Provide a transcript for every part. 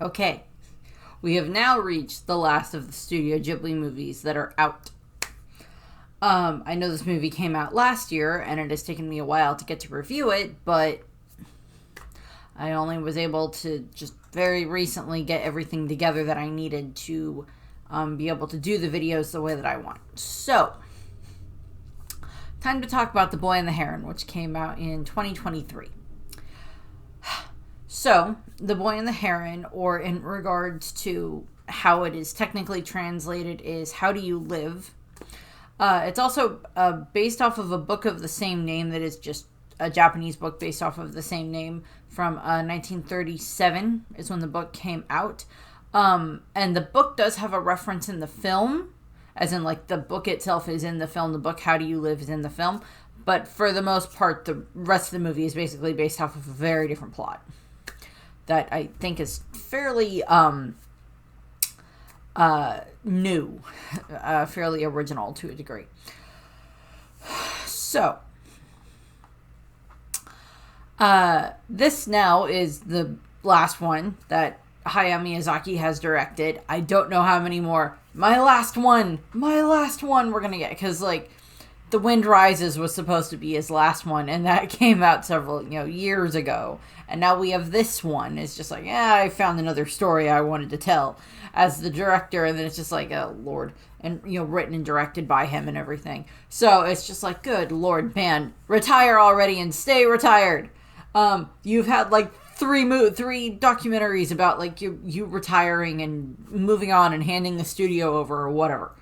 Okay, we have now reached the last of the Studio Ghibli movies that are out. I know this movie came out last year, and it has taken me a while to get to review it, but I only was able to just very recently get everything together that I needed to be able to do the videos the way that I want. So, time to talk about The Boy and the Heron, which came out in 2023. So, The Boy and the Heron, or in regards to how it is technically translated, is How Do You Live? It's also based off of a book of the same name that is just a Japanese book based off of the same name from 1937 is when the book came out. And the book does have a reference in the film, as in like the book itself is in the film, the book How Do You Live is in the film. But for the most part, the rest of the movie is basically based off of a very different plot that I think is fairly new, fairly original to a degree. So, this now is the last one that Hayao Miyazaki has directed. I don't know how many more. My last one we're gonna get, because like The Wind Rises was supposed to be his last one, and that came out several years ago, and now we have this one. It's just like, I found another story I wanted to tell as the director, and then it's just like, oh Lord, and written and directed by him and everything. So it's just like, good Lord, man, retire already and stay retired. You've had like three documentaries about like you retiring and moving on and handing the studio over or whatever.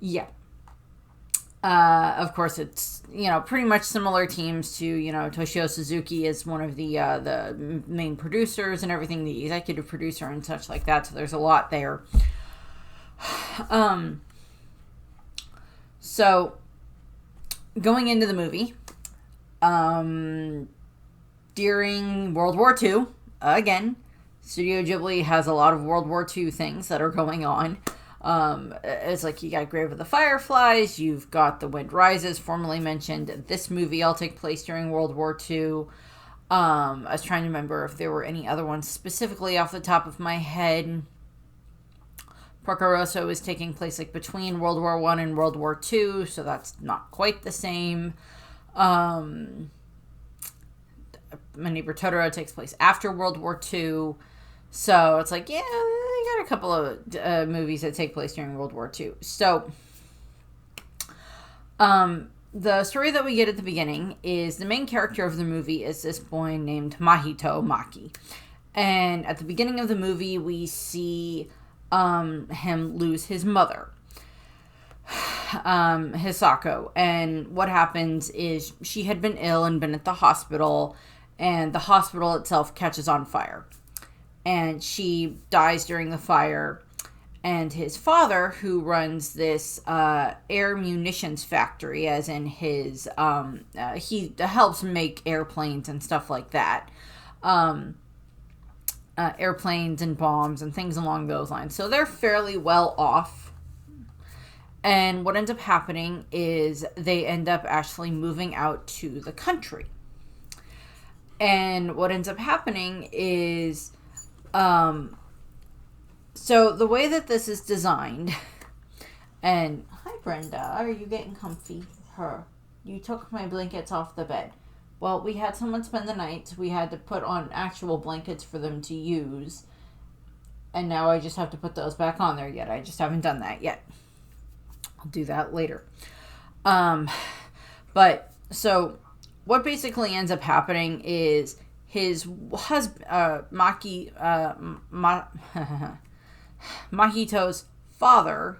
Yeah. Of course, it's pretty much similar teams to Toshio Suzuki is one of the main producers and everything, the executive producer and such like that. So there's a lot there. So going into the movie, during World War II, again, Studio Ghibli has a lot of World War II things that are going on. It's like you got Grave of the Fireflies, you've got The Wind Rises, formerly mentioned. This movie all take place during World War II. I was trying to remember if there were any other ones specifically off the top of my head. Porco Rosso is taking place like between World War I and World War II, so that's not quite the same. My Neighbor Totoro takes place after World War II. So it's like, they got a couple of movies that take place during World War II. So the story that we get at the beginning is the main character of the movie is this boy named Mahito Maki. And at the beginning of the movie, we see him lose his mother, Hisako. And what happens is she had been ill and been at the hospital, and the hospital itself catches on fire. And she dies during the fire. And his father, who runs this air munitions factory, as in his, he helps make airplanes and stuff like that. Airplanes and bombs and things along those lines. So they're fairly well off. And what ends up happening is they end up actually moving out to the country. And what ends up happening is... so the way that this is designed, and hi Brenda, are you getting comfy? You took my blankets off the bed. Well, we had someone spend the night, so we had to put on actual blankets for them to use, and now I just have to put those back on there yet. I just haven't done that yet. I'll do that later. But so what basically ends up happening is his husband, Mahito's father,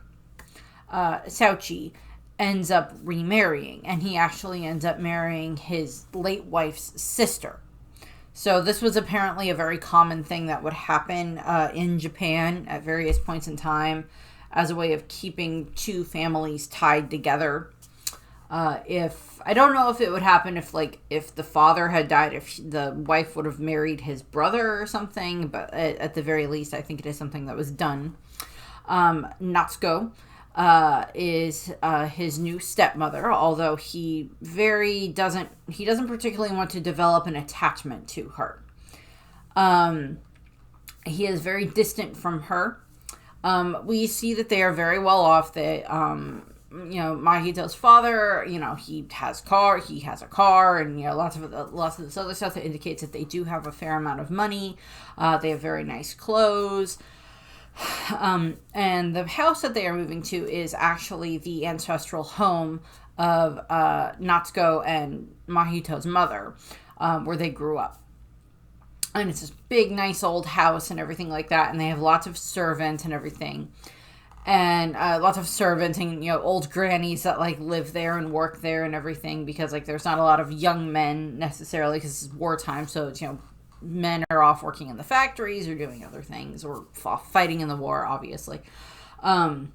Sauchi, ends up remarrying, and he actually ends up marrying his late wife's sister. So this was apparently a very common thing that would happen in Japan at various points in time as a way of keeping two families tied together. I don't know if it would happen if the father had died, if the wife would have married his brother or something, but at the very least, I think it is something that was done. Natsuko is his new stepmother, although he doesn't particularly want to develop an attachment to her. He is very distant from her. We see that they are very well off. That Mahito's father, he has a car, and lots of this other stuff that indicates that they do have a fair amount of money. They have very nice clothes. And the house that they are moving to is actually the ancestral home of Natsuko and Mahito's mother, where they grew up. And it's this big, nice old house and everything like that. And they have lots of servants and everything. And lots of servants and, old grannies that, live there and work there and everything. Because, there's not a lot of young men necessarily because it's wartime. So, it's, men are off working in the factories or doing other things or fighting in the war, obviously. And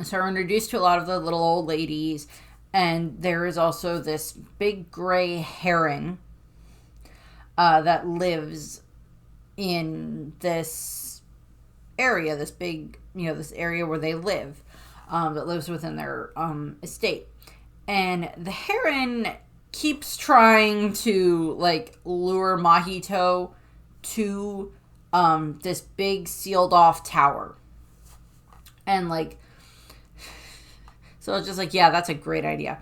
so we're introduced to a lot of the little old ladies. And there is also this big gray heron that lives in this area, this big, this area where they live, that lives within their estate. And the heron keeps trying to, lure Mahito to this big sealed off tower. And, so it's just yeah, that's a great idea.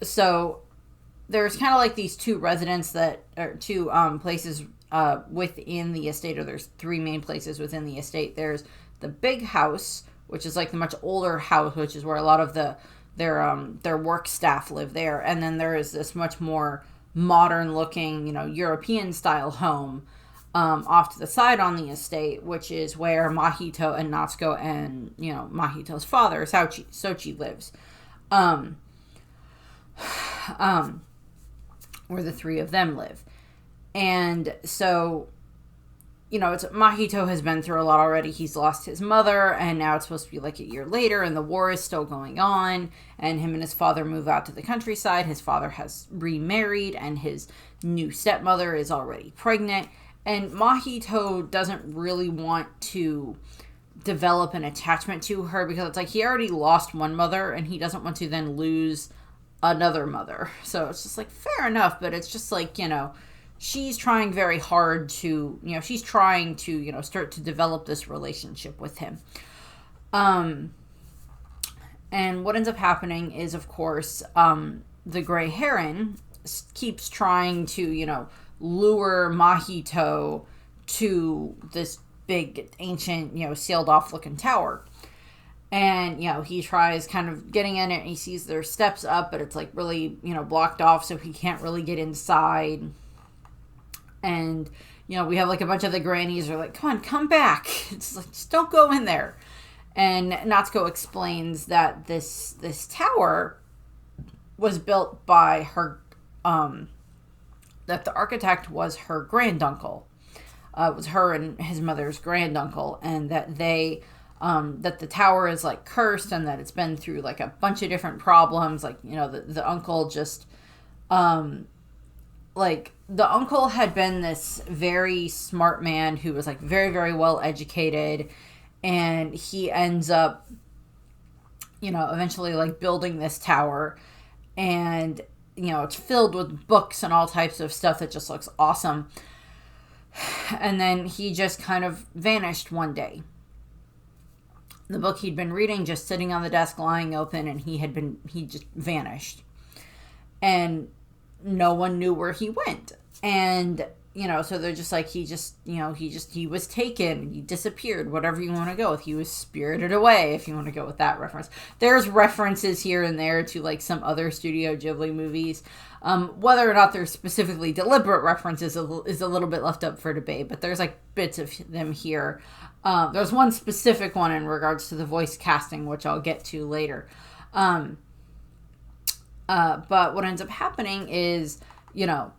So there's kind of these two residents two places within the estate, or there's three main places within the estate. There's the big house, which is the much older house, which is where a lot of their work staff live there. And then there is this much more modern looking, European style home off to the side on the estate, which is where Mahito and Natsuko and, Mahito's father, Sochi lives. Where the three of them live. And so, it's Mahito has been through a lot already. He's lost his mother, and now it's supposed to be a year later, and the war is still going on, and him and his father move out to the countryside. His father has remarried, and his new stepmother is already pregnant. And Mahito doesn't really want to develop an attachment to her because it's he already lost one mother and he doesn't want to then lose another mother. So it's just fair enough, but it's just she's trying very hard to, she's trying to, start to develop this relationship with him. And what ends up happening is, of course, the gray heron keeps trying to, lure Mahito to this big, ancient, sealed off looking tower. And, he tries kind of getting in it, and he sees there's steps up, but it's really, blocked off, so he can't really get inside. And, we have a bunch of the grannies are come on, come back. It's just don't go in there. And Natsuko explains that this tower was built by her, that the architect was her granduncle. It was her and his mother's granduncle, and that that the tower is cursed, and that it's been through a bunch of different problems. The uncle just, the uncle had been this very smart man who was very, very well educated, and he ends up, eventually building this tower, and it's filled with books and all types of stuff that just looks awesome. And then he just kind of vanished one day. The book he'd been reading just sitting on the desk, lying open, and he just vanished. And no one knew where he went. And, so they're just he was taken, he disappeared, whatever you want to go with. He was spirited away, if you want to go with that reference. There's references here and there to some other Studio Ghibli movies. Whether or not they're specifically deliberate references is a little bit left up for debate, but there's bits of them here. There's one specific one in regards to the voice casting, which I'll get to later. But what ends up happening is, the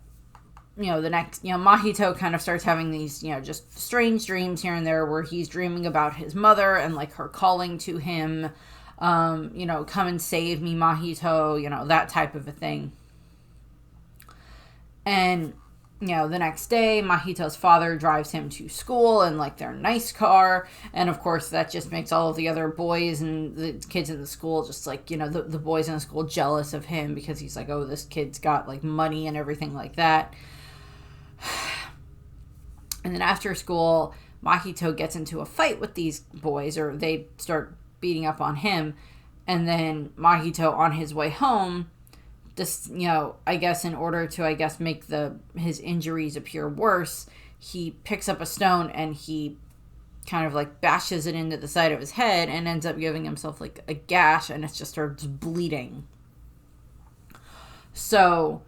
next, Mahito kind of starts having these, just strange dreams here and there where he's dreaming about his mother and her calling to him, come and save me, Mahito, that type of a thing. And the next day, Mahito's father drives him to school in, like, their nice car. And, of course, that just makes all of the other boys and the kids in the school just, like, the boys in the school jealous of him because he's like, oh, this kid's got, like, money and everything like that. And then after school, Mahito gets into a fight with these boys, or they start beating up on him. And then Mahito, on his way home, just, I guess in order to, make his injuries appear worse, he picks up a stone and he kind of, like, bashes it into the side of his head and ends up giving himself, like, a gash, and it just starts bleeding. So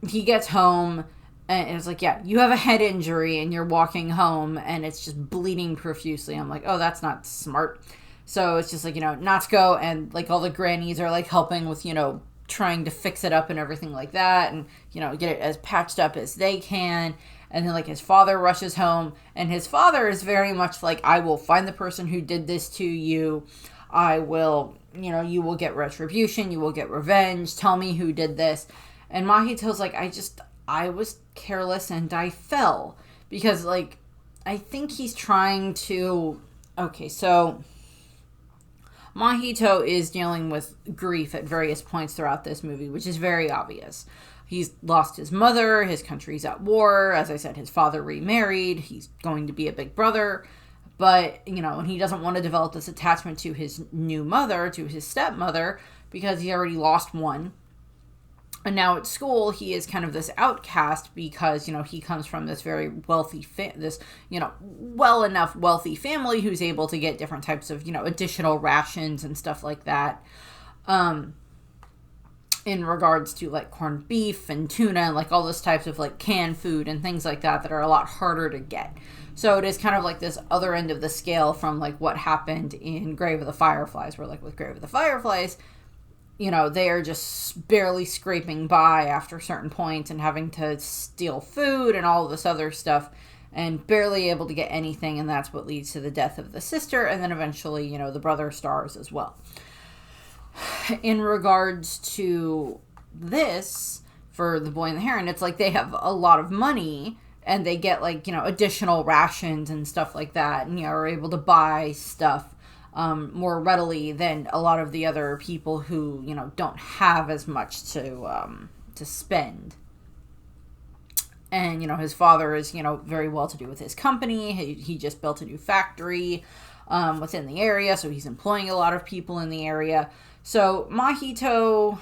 he gets home, and it's like, yeah, you have a head injury and you're walking home and it's just bleeding profusely. I'm like, oh, that's not smart. So it's just like, Natsuko and, like, all the grannies are, like, helping with, trying to fix it up and everything like that, and, get it as patched up as they can. And then, like, his father rushes home, and his father is very much like, I will find the person who did this to you. I will, you will get retribution. You will get revenge. Tell me who did this. And Mahito's like, I was careless and I fell. Because, like, I think he's trying to... Okay, so Mahito is dealing with grief at various points throughout this movie, which is very obvious. He's lost his mother, his country's at war, as I said, his father remarried, he's going to be a big brother, but, and he doesn't want to develop this attachment to his new mother, to his stepmother, because he already lost one. And now at school, he is kind of this outcast because, he comes from this very wealthy, well enough wealthy family who's able to get different types of, additional rations and stuff like that. In regards to, like, corned beef and tuna and, like, all those types of, like, canned food and things like that are a lot harder to get. So it is kind of like this other end of the scale from, like, what happened in Grave of the Fireflies, where, like, with Grave of the Fireflies, they are just barely scraping by after certain points and having to steal food and all this other stuff and barely able to get anything, and that's what leads to the death of the sister, and then eventually, the brother stars as well. In regards to this, for The Boy and the Heron, it's like they have a lot of money, and they get, like, additional rations and stuff like that, and, are able to buy stuff more readily than a lot of the other people who, don't have as much to spend. And, his father is, very well to do with his company. He just built a new factory within the area, so he's employing a lot of people in the area. So Mahito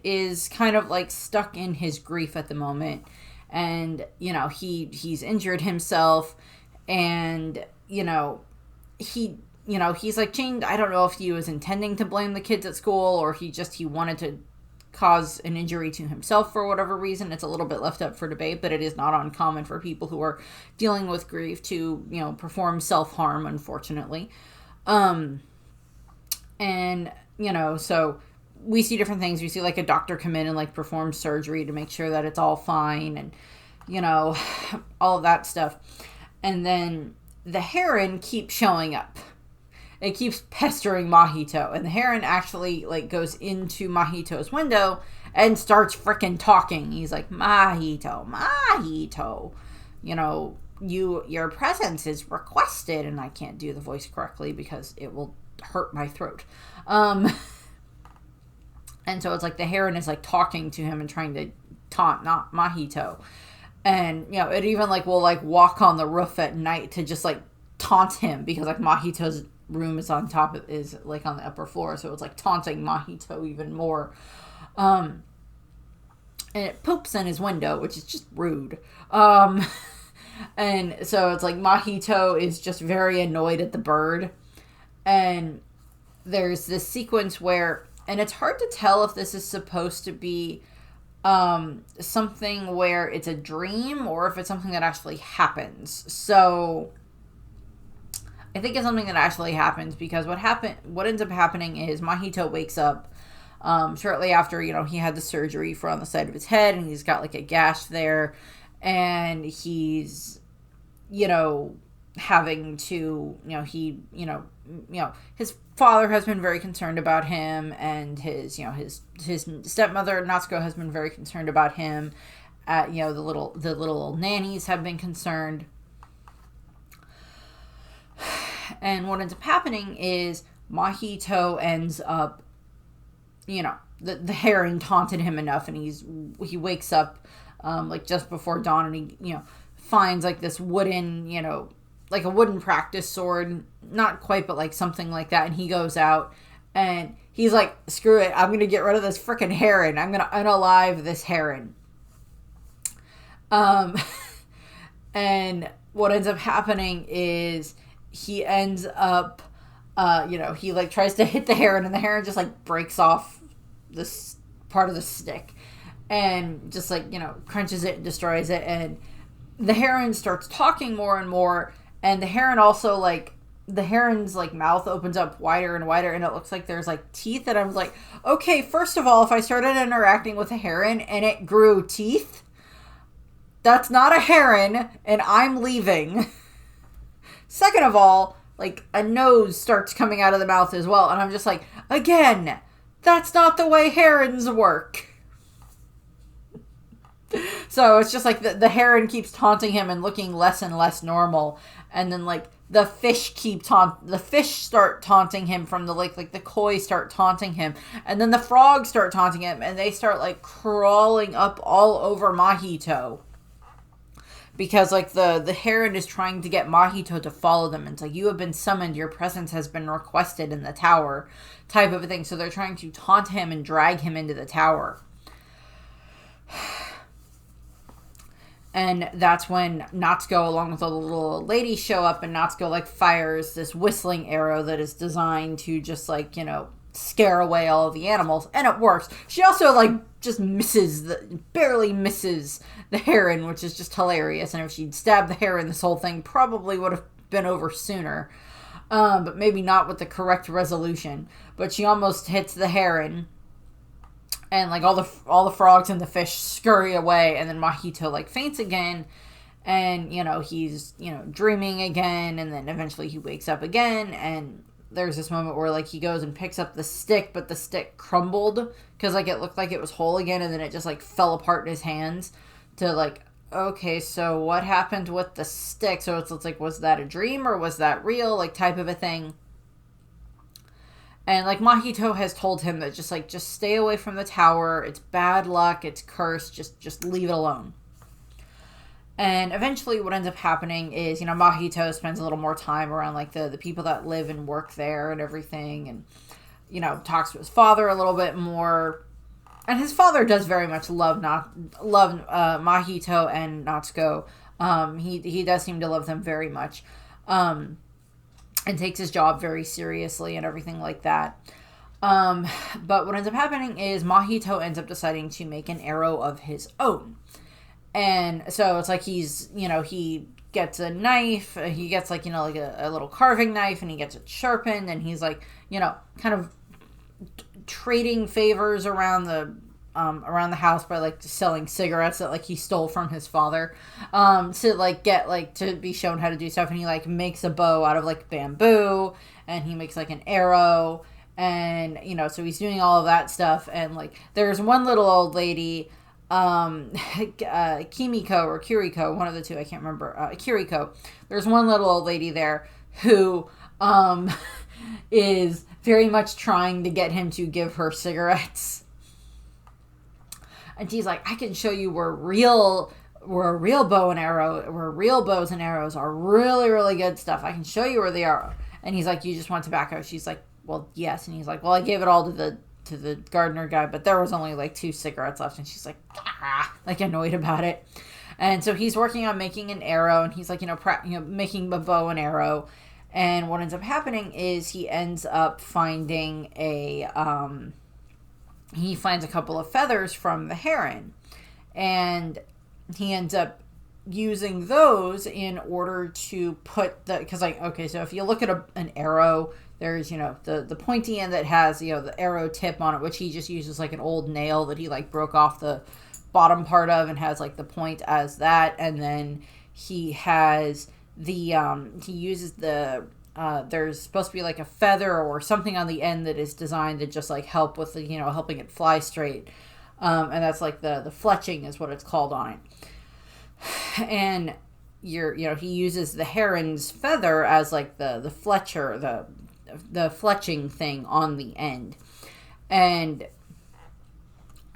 is kind of, like, stuck in his grief at the moment. And, he's injured himself, and, he's, like, chained. I don't know if he was intending to blame the kids at school, or he wanted to cause an injury to himself for whatever reason. It's a little bit left up for debate, but it is not uncommon for people who are dealing with grief to, perform self-harm, unfortunately. And, so we see different things. We see, like, a doctor come in and, like, perform surgery to make sure that it's all fine, and, all of that stuff. And then the Heron keeps showing up. It keeps pestering Mahito, and the Heron actually, like, goes into Mahito's window and starts freaking talking. He's like, Mahito, your presence is requested, and I can't do the voice correctly because it will hurt my throat. And so it's like the Heron is, like, talking to him and trying to taunt not Mahito. And, it even, like, will, like, walk on the roof at night to just, like, taunt him because, like, Mahito's room is on top of, is, like, on the upper floor, so it's, like, taunting Mahito even more. And it poops in his window, which is just rude. And so it's like Mahito is just very annoyed at the bird. And there's this sequence where, and it's hard to tell if this is supposed to be something where it's a dream or if it's something that actually happens. So I think it's something that actually happens, because what ends up happening is Mahito wakes up shortly after, he had the surgery for on the side of his head, and he's got, like, a gash there, and he's, having to, his father has been very concerned about him, and his stepmother, Natsuko, has been very concerned about him, the little nannies have been concerned. And what ends up happening is Mahito ends up, the Heron taunted him enough, and he wakes up like just before dawn, and he finds like this wooden, like a wooden practice sword, not quite, but like something like that, and he goes out and he's like, screw it, I'm gonna get rid of this freaking Heron, I'm gonna unalive this Heron. And what ends up happening is he ends up he like tries to hit the Heron, and the Heron just like breaks off this part of the stick and just like crunches it and destroys it. And the Heron starts talking more and more, and the Heron's like mouth opens up wider and wider, and it looks like there's like teeth. And I was like, okay, first of all, if I started interacting with a Heron and it grew teeth, that's not a Heron, and I'm leaving. Second of all, like a nose starts coming out of the mouth as well, and I'm just like, again, that's not the way Herons work. So it's just like the Heron keeps taunting him and looking less and less normal, and then like the fish start taunting him from the lake, like the koi start taunting him, and then the frogs start taunting him, and they start like crawling up all over Mahito. Because, like, the Heron is trying to get Mahito to follow them. And it's like, you have been summoned. Your presence has been requested in the tower. Type of a thing. So they're trying to taunt him and drag him into the tower. And that's when Natsuko, along with all the little ladies, show up. And Natsuko, like, fires this whistling arrow that is designed to just, like, scare away all of the animals. And it works. She also, like, just barely misses the Heron, which is just hilarious. And if she'd stabbed the Heron, this whole thing probably would have been over sooner. But maybe not with the correct resolution. But she almost hits the Heron. And like all the frogs and the fish scurry away, and then Mahito like faints again. And he's dreaming again, and then eventually he wakes up again, and there's this moment where like he goes and picks up the stick, but the stick crumbled because like it looked like it was whole again, and then it just like fell apart in his hands. To like, okay, so what happened with the stick? So it's like, was that a dream or was that real? Like type of a thing. And like Mahito has told him that just stay away from the tower. It's bad luck. It's cursed. Just leave it alone. And eventually what ends up happening is, Mahito spends a little more time around like the people that live and work there and everything. And, talks to his father a little bit more. And his father does very much love Mahito and Natsuko. He does seem to love them very much. And takes his job very seriously and everything like that. But what ends up happening is Mahito ends up deciding to make an arrow of his own. And so it's like he gets a knife, he gets like a little carving knife, and he gets it sharpened, and he's like, kind of trading favors around the house by like selling cigarettes that like he stole from his father, to like get like to be shown how to do stuff. And he like makes a bow out of like bamboo, and he makes like an arrow, and so he's doing all of that stuff. And like there's one little old lady, Kimiko or Kiriko, one of the two, I can't remember, Kiriko. There's one little old lady there who is very much trying to get him to give her cigarettes. And he's like, I can show you where real bows and arrows are really, really good stuff. I can show you where they are. And he's like, you just want tobacco? She's like, well, yes. And he's like, well, I gave it all to the gardener guy, but there was only like 2 cigarettes left. And she's like, like annoyed about it. And so he's working on making an arrow, and he's like, making a bow and arrow. And what ends up happening is he ends up finding he finds a couple of feathers from the Heron, and he ends up using those in order to put because like, okay, so if you look at an arrow, there's, the pointy end that has, the arrow tip on it, which he just uses like an old nail that he like broke off the bottom part of and has like the point as that. And then he has he uses there's supposed to be like a feather or something on the end that is designed to just like help with the, helping it fly straight. And that's like the fletching is what it's called on it. And he uses the heron's feather as like the fletcher, the fletching thing on the end. And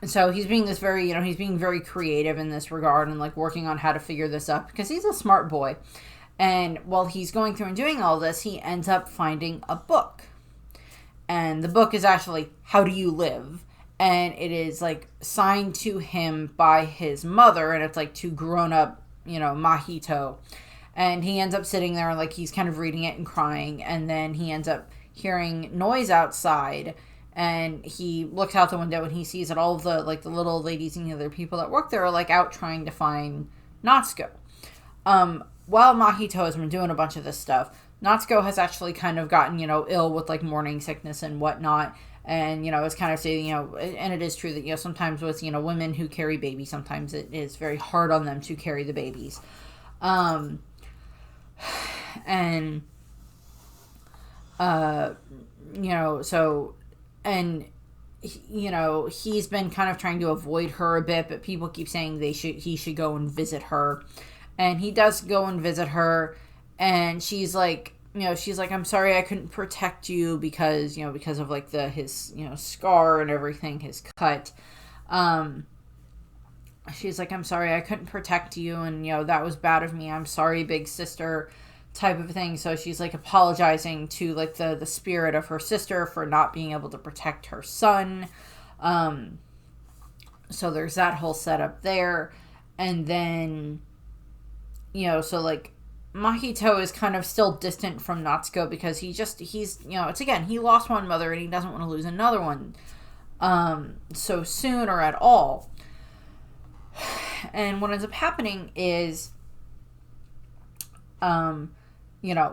so he's being he's being very creative in this regard and like working on how to figure this up because he's a smart boy. And while he's going through and doing all this, he ends up finding a book. And the book is actually How Do You Live? And it is like signed to him by his mother, and it's like two grown up, Mahito. And he ends up sitting there and like he's kind of reading it and crying, and then he ends up hearing noise outside, and he looks out the window and he sees that all of the like the little ladies and the other people that work there are like out trying to find Natsuko. While Mahito has been doing a bunch of this stuff, Natsuko has actually kind of gotten, ill with like morning sickness and whatnot. And, it's kind of saying, and it is true that, sometimes with, women who carry babies, sometimes it is very hard on them to carry the babies. And, so, and, he's been kind of trying to avoid her a bit, but people keep saying he should go and visit her. And he does go and visit her, and she's like, I'm sorry I couldn't protect you because of like his scar and everything, his cut. She's like, I'm sorry I couldn't protect you, and that was bad of me. I'm sorry, big sister, type of thing. So she's like apologizing to like the spirit of her sister for not being able to protect her son. So there's that whole setup there, and then so like Mahito is kind of still distant from Natsuko because he's it's again, he lost one mother and he doesn't want to lose another one so soon or at all. And what ends up happening is after when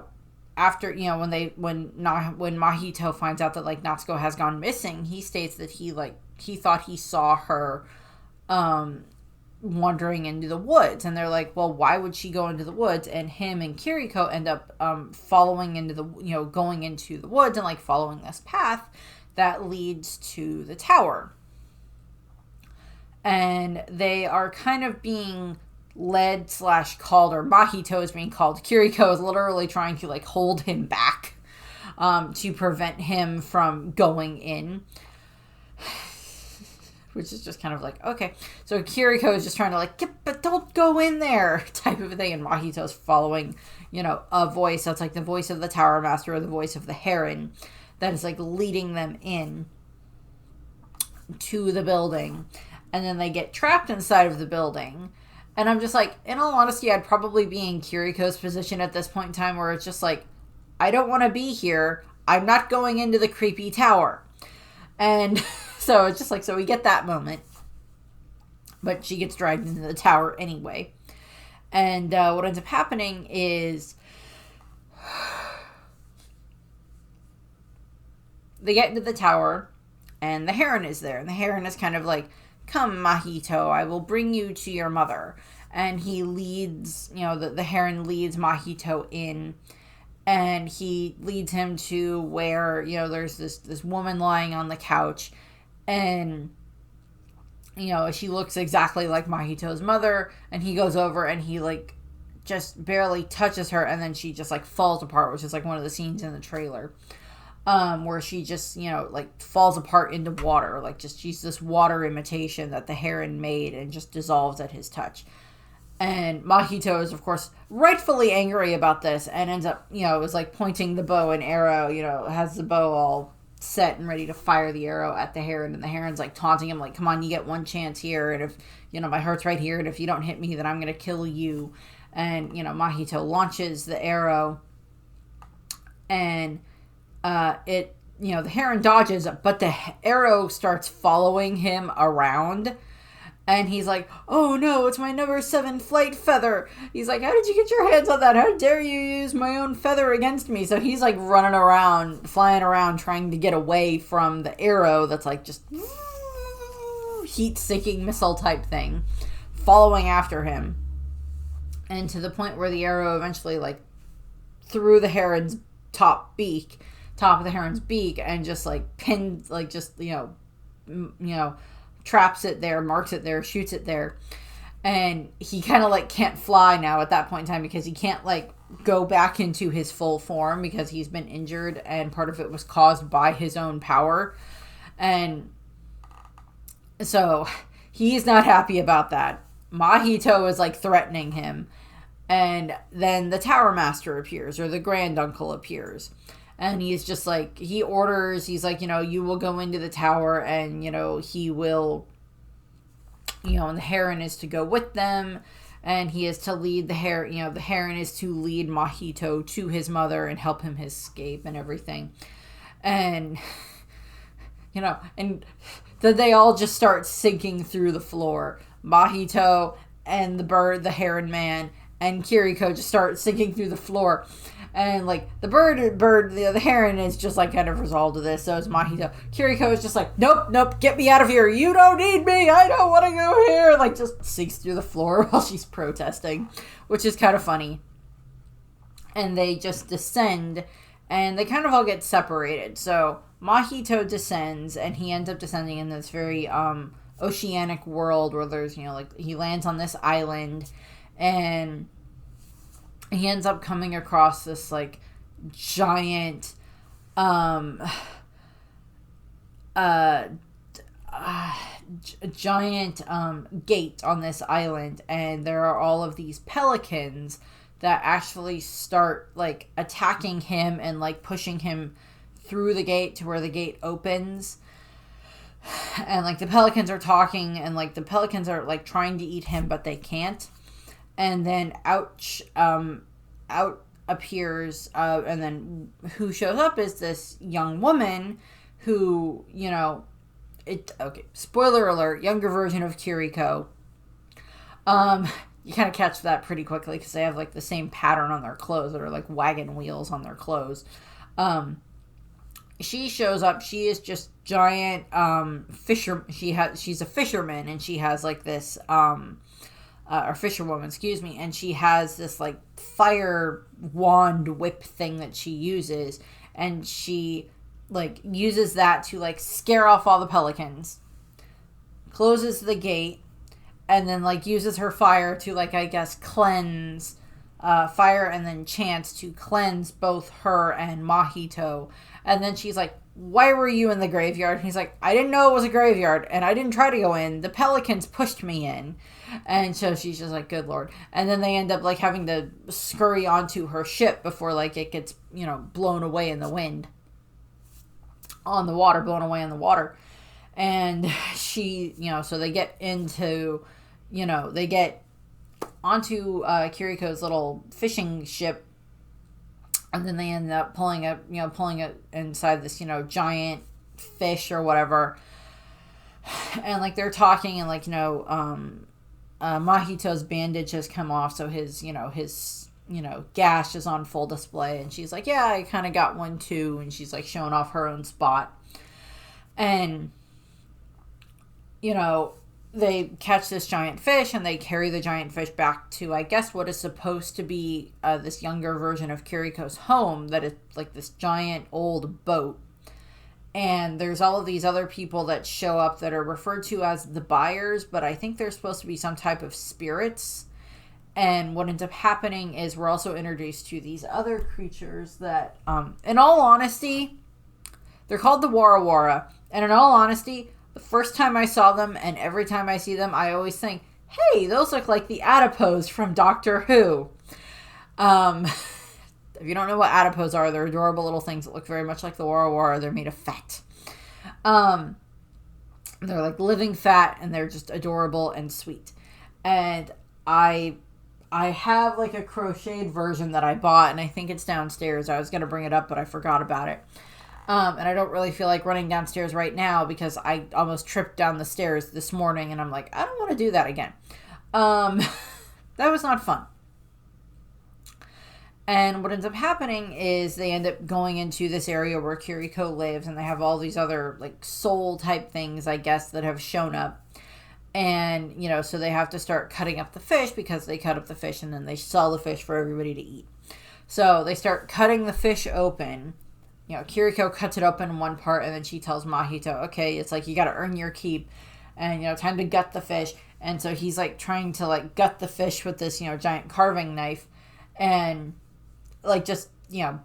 Mahito finds out that like Natsuko has gone missing, he states that he thought he saw her wandering into the woods, and they're like, well, why would she go into the woods? And him and Kiriko end up following into going into the woods and like following this path that leads to the tower, and they are kind of being led / called, or Mahito is being called. Kiriko is literally trying to like hold him back to prevent him from going in. Which is just kind of like, okay. So Kiriko is just trying to like, but don't go in there type of thing. And Mahito's following, a voice that's like the voice of the Tower Master or the voice of the Heron that is like leading them in to the building. And then they get trapped inside of the building. And I'm just like, in all honesty, I'd probably be in Kiriko's position at this point in time where it's just like, I don't want to be here. I'm not going into the creepy tower. And so it's just like, so we get that moment. But she gets dragged into the tower anyway. And what ends up happening is they get into the tower and the Heron is there. And the Heron is kind of like, come, Mahito, I will bring you to your mother. And he leads, the Heron leads Mahito in. And he leads him to where, there's this woman lying on the couch. And, she looks exactly like Mahito's mother. And he goes over and he, like, just barely touches her. And then she just, like, falls apart, which is, like, one of the scenes in the trailer. Where she just, falls apart into water. Like, just, she's this water imitation that the Heron made and just dissolves at his touch. And Mahito is, of course, rightfully angry about this and ends up, is, like, pointing the bow and arrow, has the bow all set and ready to fire the arrow at the Heron. And the Heron's, like, taunting him, like, come on, you get one chance here. And if, my heart's right here. And if you don't hit me, then I'm going to kill you. And, Mahito launches the arrow. And the Heron dodges, but the arrow starts following him around. And he's like, oh no, it's my number 7 flight feather. He's like, how did you get your hands on that? How dare you use my own feather against me? So he's like running around, flying around, trying to get away from the arrow that's like just heat-seeking missile type thing, following after him. And to the point where the arrow eventually like through the Heron's top of the Heron's beak and just like pinned, like just, traps it there, marks it there, shoots it there. And he kind of like can't fly now at that point in time because he can't like go back into his full form because he's been injured, and part of it was caused by his own power. And so he's not happy about that. Mahito is like threatening him. And then the Tower Master appears, or the Grand Uncle appears. And he's just like, he orders, he's like, you will go into the tower, and, he will, and the Heron is to go with them, and he is to lead the Heron is to lead Mahito to his mother and help him escape and everything. And, and then they all just start sinking through the floor. Mahito and the bird, the Heron man, and Kiriko just start sinking through the floor. And, like, the Heron is just, like, kind of resolved to this. So is Mahito. Kiriko is just like, nope, get me out of here. You don't need me. I don't want to go here. Like, just sinks through the floor while she's protesting, which is kind of funny. And they just descend, and they kind of all get separated. So Mahito descends, and he ends up descending in this very oceanic world where there's, like, he lands on this island, and he ends up coming across this, like, giant, gate on this island, and there are all of these pelicans that actually start, like, attacking him and, like, pushing him through the gate to where the gate opens. And, like, the pelicans are talking, and, like, the pelicans are, like, trying to eat him, but they can't. And then out appears, and then who shows up is this young woman who, spoiler alert, younger version of Kiriko. You kind of catch that pretty quickly because they have, like, the same pattern on their clothes that are, like, wagon wheels on their clothes. She shows up. She is just giant, she's a fisherman, and she has, like, this, or fisherwoman, excuse me, and she has this, like, fire wand whip thing that she uses, and she, like, uses that to, like, scare off all the pelicans, closes the gate, and then, like, uses her fire to, like, I guess, cleanse, fire and then chants to cleanse both her and Mahito. And then she's like, why were you in the graveyard? And he's like, I didn't know it was a graveyard, and I didn't try to go in. The pelicans pushed me in. And so she's just like, good Lord. And then they end up, like, having to scurry onto her ship before, like, it gets, blown away in the wind. Blown away on the water. And she, so they get into, they get onto Kiriko's little fishing ship. And then they end up pulling it inside this, giant fish or whatever. And, like, they're talking, and, like, Mahito's bandage has come off, so his gash is on full display. And she's like, yeah, I kind of got one too. And she's, like, showing off her own spot. And, they catch this giant fish, and they carry the giant fish back to, I guess, what is supposed to be this younger version of Kiriko's home, that is, like, this giant old boat. And there's all of these other people that show up that are referred to as the buyers, but I think they're supposed to be some type of spirits. And what ends up happening is we're also introduced to these other creatures that, in all honesty, they're called the Wara Wara. And in all honesty, the first time I saw them, and every time I see them, I always think, hey, those look like the adipose from Doctor Who. If you don't know what adipose are, they're adorable little things that look very much like the Wara Wara. They're made of fat. They're like living fat, and they're just adorable and sweet. And I have, like, a crocheted version that I bought, and I think it's downstairs. I was going to bring it up, but I forgot about it. And I don't really feel like running downstairs right now because I almost tripped down the stairs this morning, and I'm like, I don't want to do that again. That was not fun. And what ends up happening is they end up going into this area where Kiriko lives, and they have all these other, like, soul type things, I guess, that have shown up. And, so they have to start cutting up the fish, because they cut up the fish and then they sell the fish for everybody to eat. So they start cutting the fish open. Kiriko cuts it open in one part, and then she tells Mahito, okay, it's like, you got to earn your keep. and, time to gut the fish. And so he's, like, trying to, like, gut the fish with this, giant carving knife. And, like, just,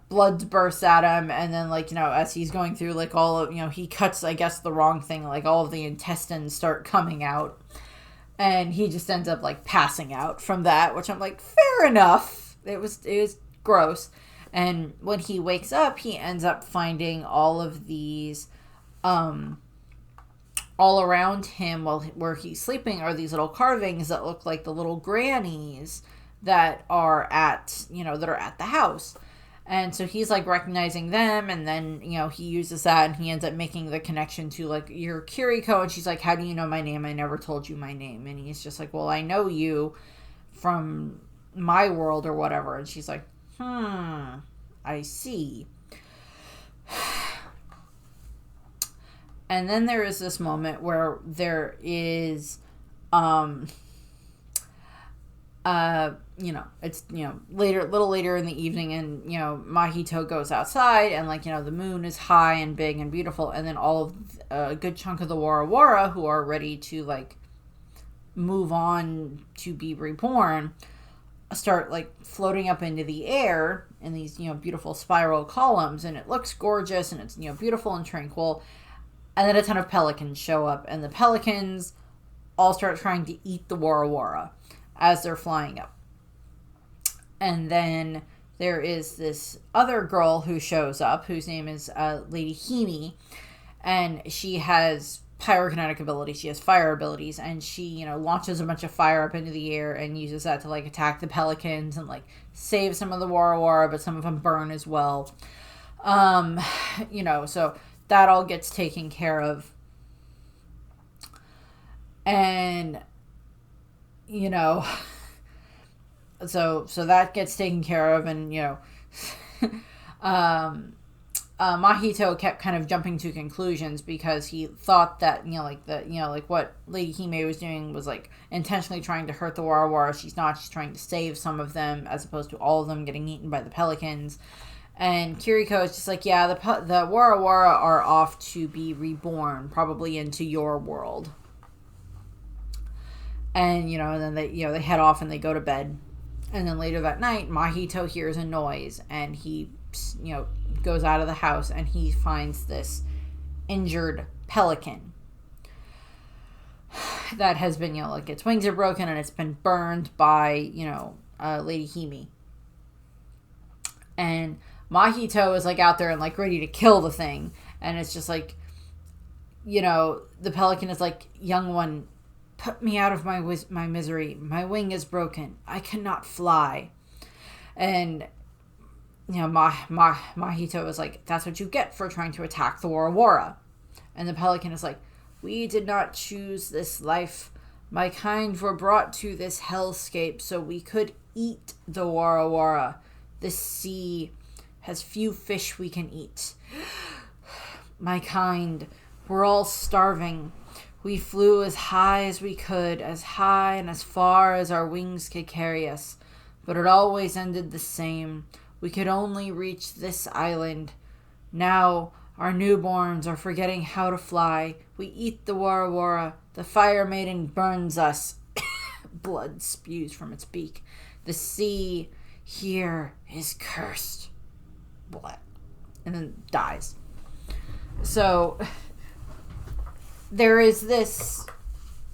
blood bursts at him. And then, like, as he's going through, like, all of, he cuts, I guess, the wrong thing. Like, all of the intestines start coming out. And he just ends up, like, passing out from that, which I'm like, fair enough. It was gross. And when he wakes up, he ends up finding all of these, all around him where he's sleeping are these little carvings that look like the little grannies that are at the house. And so he's, like, recognizing them, and then, he uses that, and he ends up making the connection to, like, you're Kiriko, and she's like, how do you know my name? I never told you my name. And he's just like, well, I know you from my world or whatever. And she's like, I see. And then there is this moment where there is, it's, later, a little later in the evening, and, Mahito goes outside, and, like, the moon is high and big and beautiful, and then all of a good chunk of the Warawara, who are ready to, like, move on to be reborn, start, like, floating up into the air in these, beautiful spiral columns, and it looks gorgeous, and it's, beautiful and tranquil. And then a ton of pelicans show up, and the pelicans all start trying to eat the Warawara as they're flying up. And then there is this other girl who shows up, whose name is Lady Hime, and she has pyrokinetic abilities. She has fire abilities, and she, launches a bunch of fire up into the air and uses that to, like, attack the pelicans and, like, save some of the Warawara, but some of them burn as well. So that all gets taken care of. And, so that gets taken care of, and, Mahito kept kind of jumping to conclusions because he thought that, what Lady Hime was doing was, like, intentionally trying to hurt the Warawara. She's not. She's trying to save some of them as opposed to all of them getting eaten by the pelicans. And Kiriko is just like, yeah, the Warawara are off to be reborn, probably into your world. And, and then they head off and they go to bed. And then later that night, Mahito hears a noise, and he, goes out of the house, and he finds this injured pelican that has been, like, its wings are broken, and it's been burned by, Lady Hime. And Mahito is, like, out there and, like, ready to kill the thing. And it's just like, the pelican is like, young one, put me out of my misery. My wing is broken. I cannot fly. And, Mahito is like, that's what you get for trying to attack the Warawara. And the pelican is like, we did not choose this life. My kind were brought to this hellscape so we could eat the Warawara. This sea has few fish we can eat. My kind, we're all starving. We flew as high as we could, as high and as far as our wings could carry us. But it always ended the same. We could only reach this island. Now, our newborns are forgetting how to fly. We eat the Warawara. The Fire Maiden burns us. Blood spews from its beak. The sea here is cursed. Blood. And then dies. So, there is this,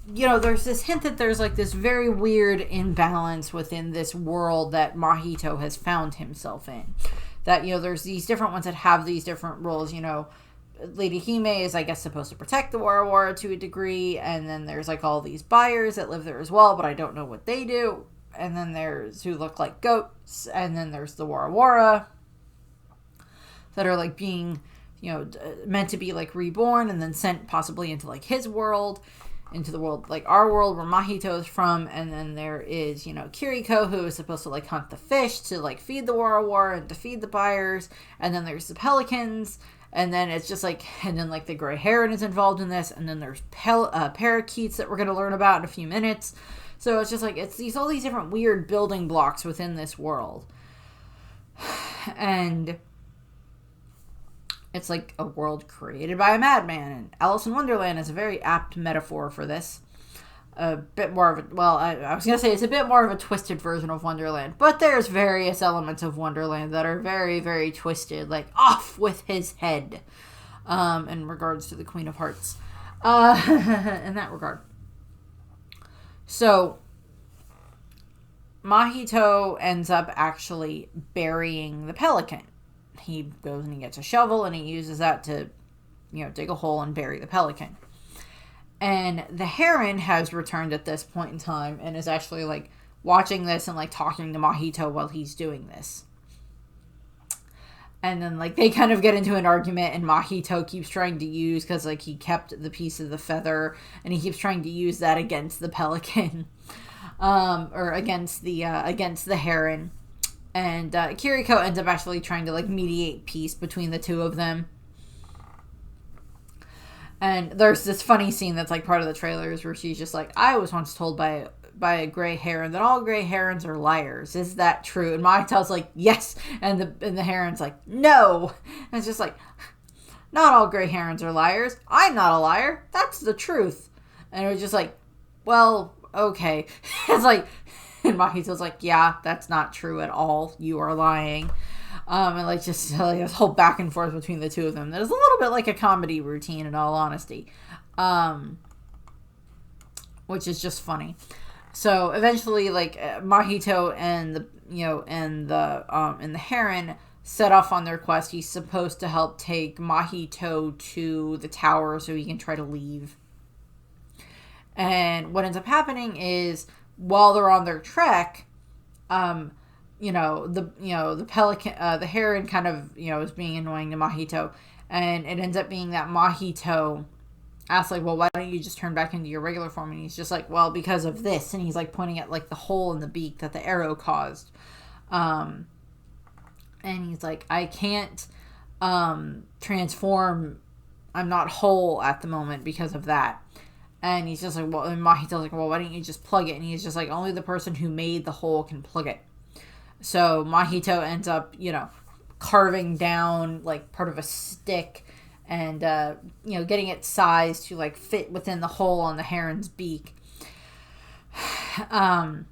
there's this hint that there's, like, this very weird imbalance within this world that Mahito has found himself in. That, there's these different ones that have these different roles, Lady Hime is, I guess, supposed to protect the Warawara to a degree, and then there's, like, all these buyers that live there as well, but I don't know what they do. And then there's who look like goats, and then there's the Warawara that are, like, being, meant to be, like, reborn and then sent possibly into, like, his world, into the world, like, our world where Mahito is from. And then there is, Kiriko, who is supposed to, like, hunt the fish to, like, feed the Warawara and to feed the buyers. And then there's the pelicans. And then it's just, like, and then, like, the gray heron is involved in this. And then there's parakeets that we're going to learn about in a few minutes. So it's just, like, it's all these different weird building blocks within this world. And It's like a world created by a madman, and Alice in Wonderland is a very apt metaphor for this. A bit more of a, well, I was going to say it's a bit more of a twisted version of Wonderland, but there's various elements of Wonderland that are very, very twisted, like off with his head, in regards to the Queen of Hearts, in that regard. So, Mahito ends up actually burying the pelican. He goes and he gets a shovel and he uses that to, dig a hole and bury the pelican. And the heron has returned at this point in time and is actually, like, watching this and, like, talking to Mahito while he's doing this. And then, like, they kind of get into an argument and Mahito keeps trying to use, because, like, he kept the piece of the feather and he keeps trying to use that against the pelican. Or against the heron. And Kiriko ends up actually trying to, like, mediate peace between the two of them. And there's this funny scene that's, like, part of the trailers where she's just like, I was once told by a gray heron that all gray herons are liars. Is that true? And Mahito's like, yes. And the heron's like, no. And it's just like, not all gray herons are liars. I'm not a liar. That's the truth. And it was just like, well, okay. It's like, and Mahito's like, yeah, that's not true at all. You are lying. And like just like this whole back and forth between the two of them. That is a little bit like a comedy routine, in all honesty, which is just funny. So eventually, like Mahito and the heron set off on their quest. He's supposed to help take Mahito to the tower so he can try to leave. And what ends up happening is, while they're on their trek, the pelican, the heron kind of, is being annoying to Mahito. And it ends up being that Mahito asks, like, well, why don't you just turn back into your regular form? And he's just like, well, because of this. And he's, like, pointing at, like, the hole in the beak that the arrow caused. And he's like, I can't transform. I'm not whole at the moment because of that. And he's just like, well, and Mahito's like, well, why don't you just plug it? And he's just like, only the person who made the hole can plug it. So Mahito ends up, carving down, like, part of a stick and, getting it sized to, like, fit within the hole on the heron's beak. So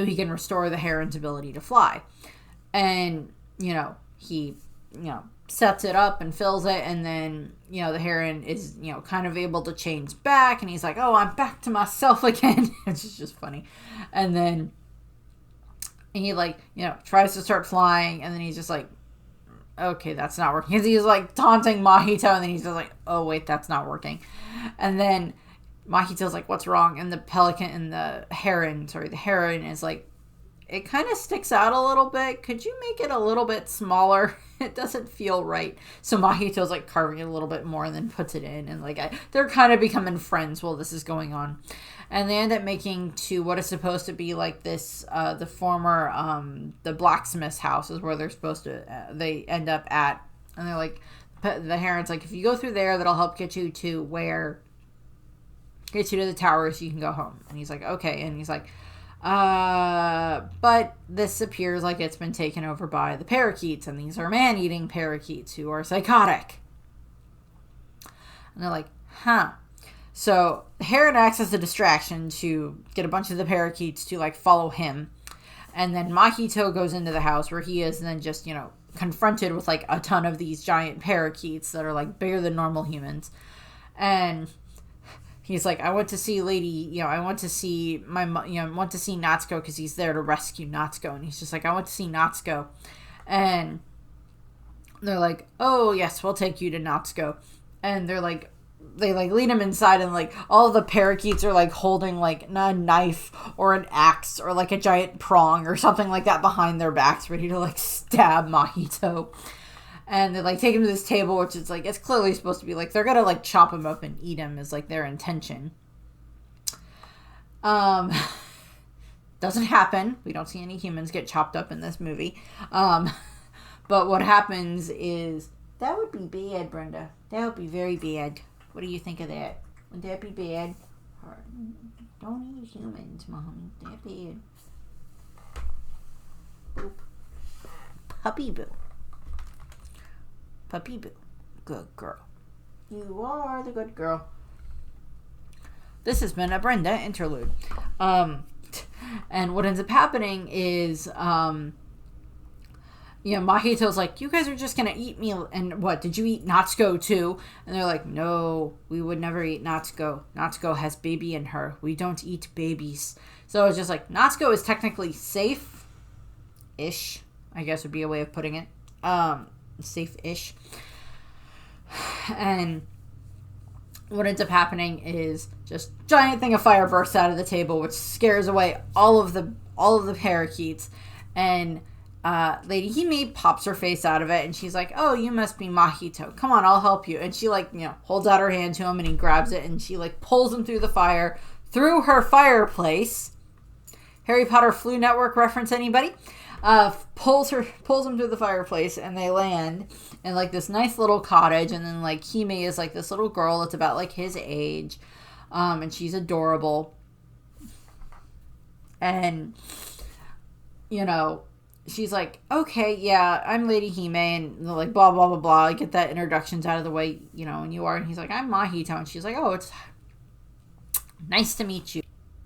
he can restore the heron's ability to fly. And, he, sets it up and fills it, and then, the heron is, kind of able to change back, and he's like, oh, I'm back to myself again. It's just funny. And then he, like, tries to start flying, and then he's just like, okay, that's not working. He's like taunting Mahito, and then he's just like, oh, wait, that's not working. And then Mahito's like, what's wrong? And the heron is like, it kind of sticks out a little bit. Could you make it a little bit smaller? It doesn't feel right. So Mahito's like carving it a little bit more and then puts it in. And like they're kind of becoming friends while this is going on. And they end up making to what is supposed to be like this, the former, the blacksmith's house is where they're supposed to, they end up at. And they're like, the heron's like, if you go through there, that'll help get you to the tower so you can go home. And he's like, okay. And he's like, but this appears like it's been taken over by the parakeets, and these are man-eating parakeets who are psychotic. And they're like, huh. So the heron acts as a distraction to get a bunch of the parakeets to, like, follow him. And then Mahito goes into the house where he is then just, confronted with, like, a ton of these giant parakeets that are, like, bigger than normal humans. And he's like, I want to see I want to see Natsuko because he's there to rescue Natsuko. And he's just like, I want to see Natsuko. And they're like, oh, yes, we'll take you to Natsuko. And they're like, they, like, lead him inside, and, like, all the parakeets are, like, holding, like, a knife or an axe or, like, a giant prong or something like that behind their backs, ready to, like, stab Mahito. And they, like, take him to this table, which is, like, it's clearly supposed to be, like, they're gonna, like, chop him up and eat him is, like, their intention. Doesn't happen. We don't see any humans get chopped up in this movie. But what happens is, that would be bad, Brenda. That would be very bad. What do you think of that? Would that be bad? Don't eat humans, Mommy. That bad. Boop. Puppy boo. Puppy Boo. Good girl. You are the good girl. This has been a Brenda interlude. And what ends up happening is, Mahito's like, you guys are just going to eat me. And what, did you eat Natsuko too? And they're like, no, we would never eat Natsuko. Natsuko has baby in her. We don't eat babies. So it's just like, Natsuko is technically safe-ish, I guess would be a way of putting it. Safe-ish. And what ends up happening is just giant thing of fire bursts out of the table, which scares away all of the parakeets. And Lady Hime pops her face out of it, and she's like, oh, you must be Mahito. Come on, I'll help you. And she, holds out her hand to him, and he grabs it, and she, pulls him through the fire, through her fireplace. Harry Potter Flu Network reference, anybody? Pulls him through the fireplace, and they land in, this nice little cottage, and then, Hime is, this little girl that's about, his age, and she's adorable. And, she's like, okay, yeah, I'm Lady Hime, and blah, blah, blah, blah. I get that introductions out of the way, and you are. And he's like, I'm Mahito. And she's like, oh, it's nice to meet you.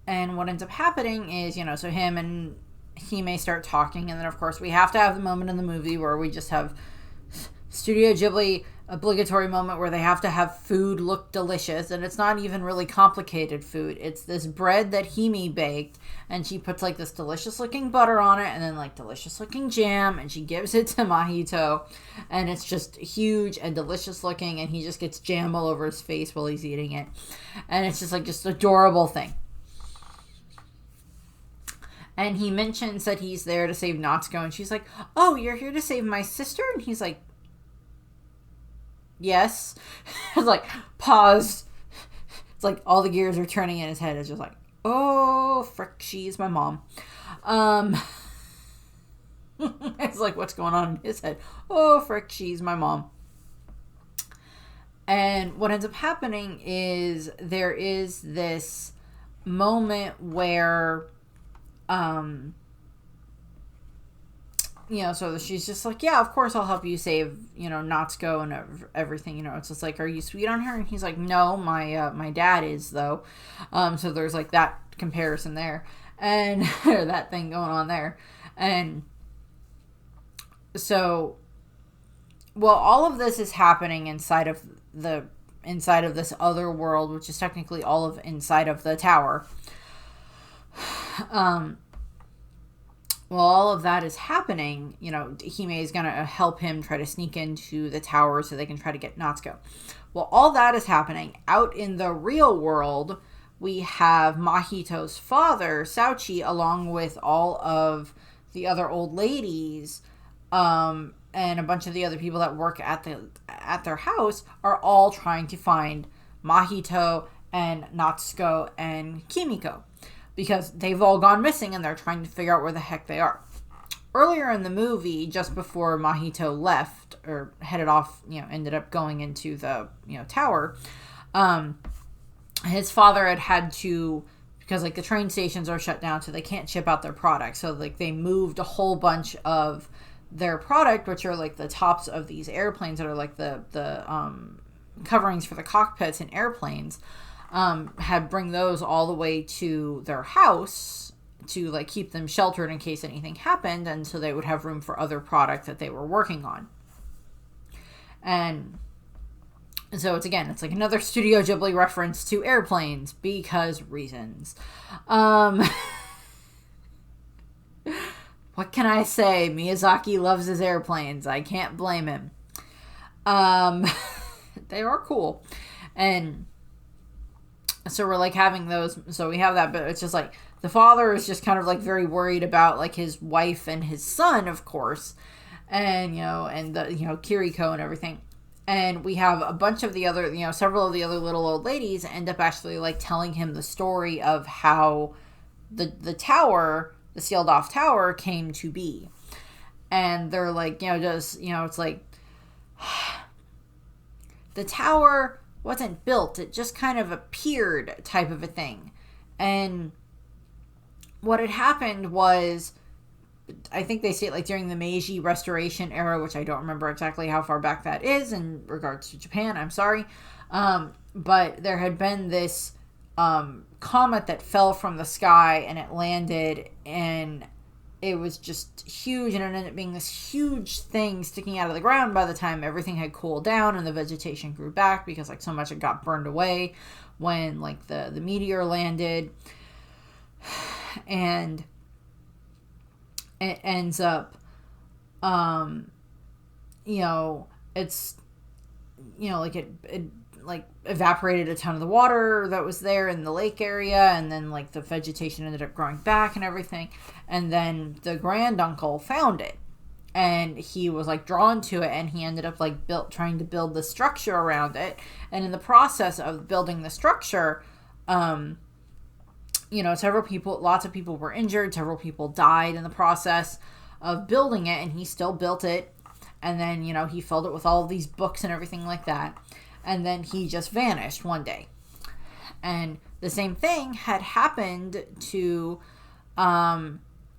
And what ends up happening is, so him and Hime start talking. And then, of course, we have to have the moment in the movie where we just have Studio Ghibli obligatory moment where they have to have food look delicious, and it's not even really complicated food. It's this bread that Hime baked, and she puts this delicious looking butter on it, and then delicious looking jam, and she gives it to Mahito, and it's just huge and delicious looking, and he just gets jam all over his face while he's eating it, and it's just just adorable thing. And he mentions that he's there to save Natsuko, and she's like, oh, you're here to save my sister? And he's like, yes. It's pause. It's all the gears are turning in his head. It's just oh, frick, she's my mom. It's what's going on in his head? Oh, frick, she's my mom. And what ends up happening is there is this moment where, so she's just like, yeah, of course I'll help you save, Natsuko and everything, it's just are you sweet on her? And he's like, no, my dad is though. So there's that comparison there, and that thing going on there. And so, well, all of this is happening inside of this other world, which is technically all of inside of the tower. Well, all of that is happening, Hime is going to help him try to sneak into the tower so they can try to get Natsuko. Well, all that is happening. Out in the real world, we have Mahito's father, Sauchi, along with all of the other old ladies, and a bunch of the other people that work at their house are all trying to find Mahito and Natsuko and Kimiko, because they've all gone missing and they're trying to figure out where the heck they are. Earlier in the movie, just before Mahito left or headed off, ended up going into the, tower, his father had to, because the train stations are shut down, so they can't ship out their product. So they moved a whole bunch of their product, which are the tops of these airplanes that are the coverings for the cockpits in airplanes, had bring those all the way to their house to keep them sheltered in case anything happened, and so they would have room for other product that they were working on. And so it's another Studio Ghibli reference to airplanes because reasons. What can I say? Miyazaki loves his airplanes. I can't blame him. They are cool. And so we're having those, so we have that, but it's just the father is just kind of very worried about his wife and his son, of course, and and the Kiriko and everything. And we have a bunch of the other, several of the other little old ladies end up actually telling him the story of how the tower, the sealed off tower, came to be. And they're it's the tower wasn't built, it just kind of appeared type of a thing. And what had happened was I think they state like during the Meiji Restoration era, which I don't remember exactly how far back that is in regards to Japan. I'm sorry. But there had been this comet that fell from the sky and it landed, and it was just huge, and it ended up being this huge thing sticking out of the ground by the time everything had cooled down and the vegetation grew back, because like so much it got burned away when like the meteor landed. And it ends up it's like it like evaporated a ton of the water that was there in the lake area, and then like the vegetation ended up growing back and everything. And then the granduncle found it, and he was like drawn to it, and he ended up like trying to build the structure around it. And in the process of building the structure, lots of people were injured, several people died in the process of building it, and he still built it. And then, he filled it with all of these books and everything like that. And then he just vanished one day. And the same thing had happened to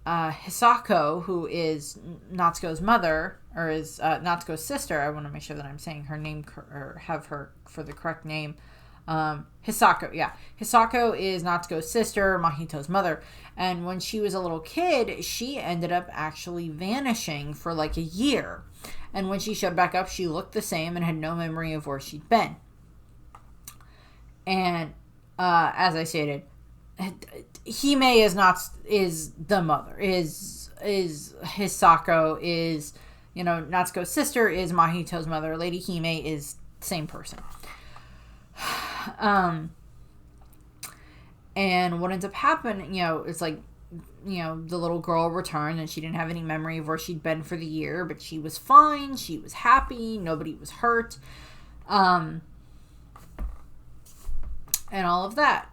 Hisako, who is Natsuko's mother, or is Natsuko's sister. I want to make sure that I'm saying her name, or have her for the correct name. Hisako, yeah. Hisako is Natsuko's sister, Mahito's mother. And when she was a little kid, she ended up actually vanishing for like a year. And when she showed back up, she looked the same and had no memory of where she'd been. And as I stated, Hime is the mother. Is Hisako is Natsuko's sister, is Mahito's mother. Lady Hime is the same person. And what ends up happening, it's like, the little girl returned and she didn't have any memory of where she'd been for the year, but she was fine. She was happy. Nobody was hurt. And all of that.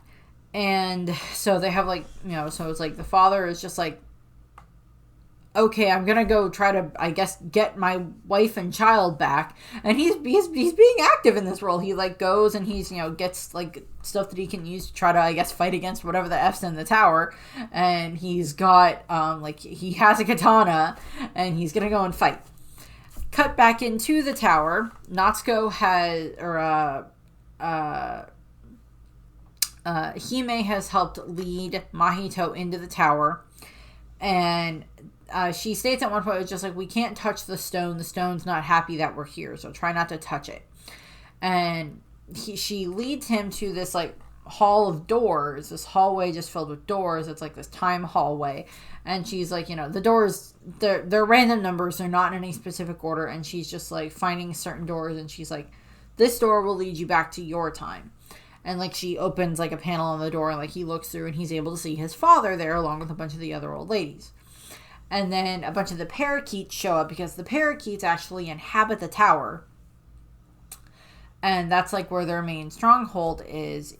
And so they have like, so it's like the father is just like, okay, I'm going to go try to, I guess, get my wife and child back. And he's being active in this role. He like goes and he's, gets like stuff that he can use to try to, I guess, fight against whatever the F's in the tower. And he's got, he has a katana and he's going to go and fight. Cut back into the tower. Natsuko Hime has helped lead Mahito into the tower. And she states at one point, it's just like, we can't touch the stone. The stone's not happy that we're here, so try not to touch it. And she leads him to this like hall of doors, this hallway just filled with doors. It's like this time hallway. And she's like, the doors, they're random numbers. They're not in any specific order. And she's just like finding certain doors. And she's like, this door will lead you back to your time. And like she opens like a panel on the door, and like he looks through and he's able to see his father there along with a bunch of the other old ladies. And then a bunch of the parakeets show up, because the parakeets actually inhabit the tower. And that's like where their main stronghold is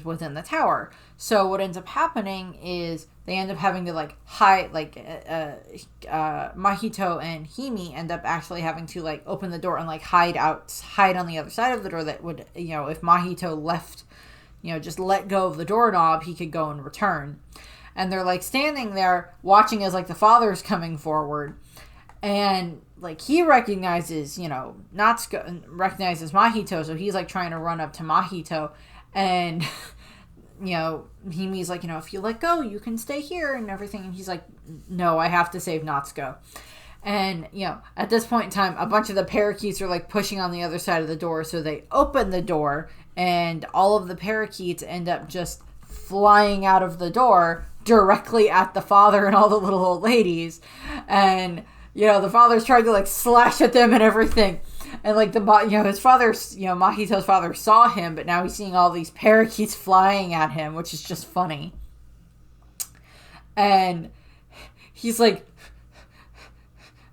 within the tower. So what ends up happening is they end up having to like hide, like Mahito and Hime end up actually having to like open the door and like hide on the other side of the door. That would, if Mahito left, just let go of the doorknob, he could go and return. And they're like standing there watching as like the father's coming forward. And like he recognizes, Natsuko recognizes Mahito. So he's like trying to run up to Mahito. And, Hime's like, if you let go, you can stay here and everything. And he's like, no, I have to save Natsuko. And, at this point in time, a bunch of the parakeets are like pushing on the other side of the door. So they open the door and all of the parakeets end up just flying out of the door directly at the father and all the little old ladies. And, the father's trying to like slash at them and everything. And like his father, Mahito's father saw him, but now he's seeing all these parakeets flying at him, which is just funny. And he's like,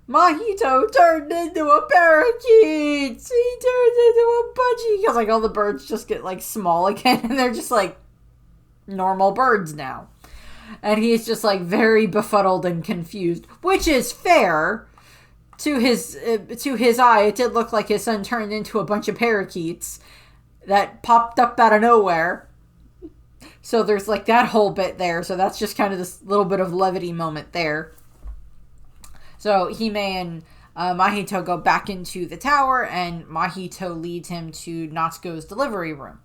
Mahito turned into a parakeet. He turned into a budgie. Because like all the birds just get like small again, and they're just like normal birds now. And he's just like very befuddled and confused, which is fair. To his eye, it did look like his son turned into a bunch of parakeets that popped up out of nowhere. So there's like that whole bit there. So that's just kind of this little bit of levity moment there. So Hime and Mahito go back into the tower, and Mahito leads him to Natsuko's delivery room.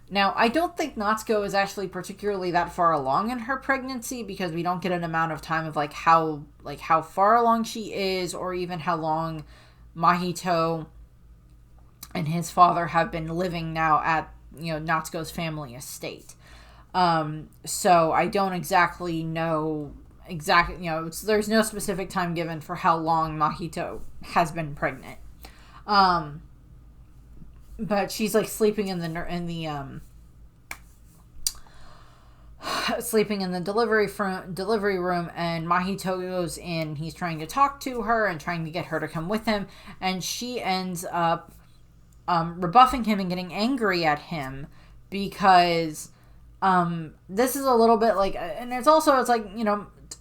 Now, I don't think Natsuko is actually particularly that far along in her pregnancy, because we don't get an amount of time of how far along she is, or even how long Mahito and his father have been living now at Natsuko's family estate. So I don't exactly know there's no specific time given for how long Mahito has been pregnant. But she's like sleeping in the delivery room, and Mahito goes in. He's trying to talk to her and trying to get her to come with him, and she ends up rebuffing him and getting angry at him because this is a little bit like, and it's like,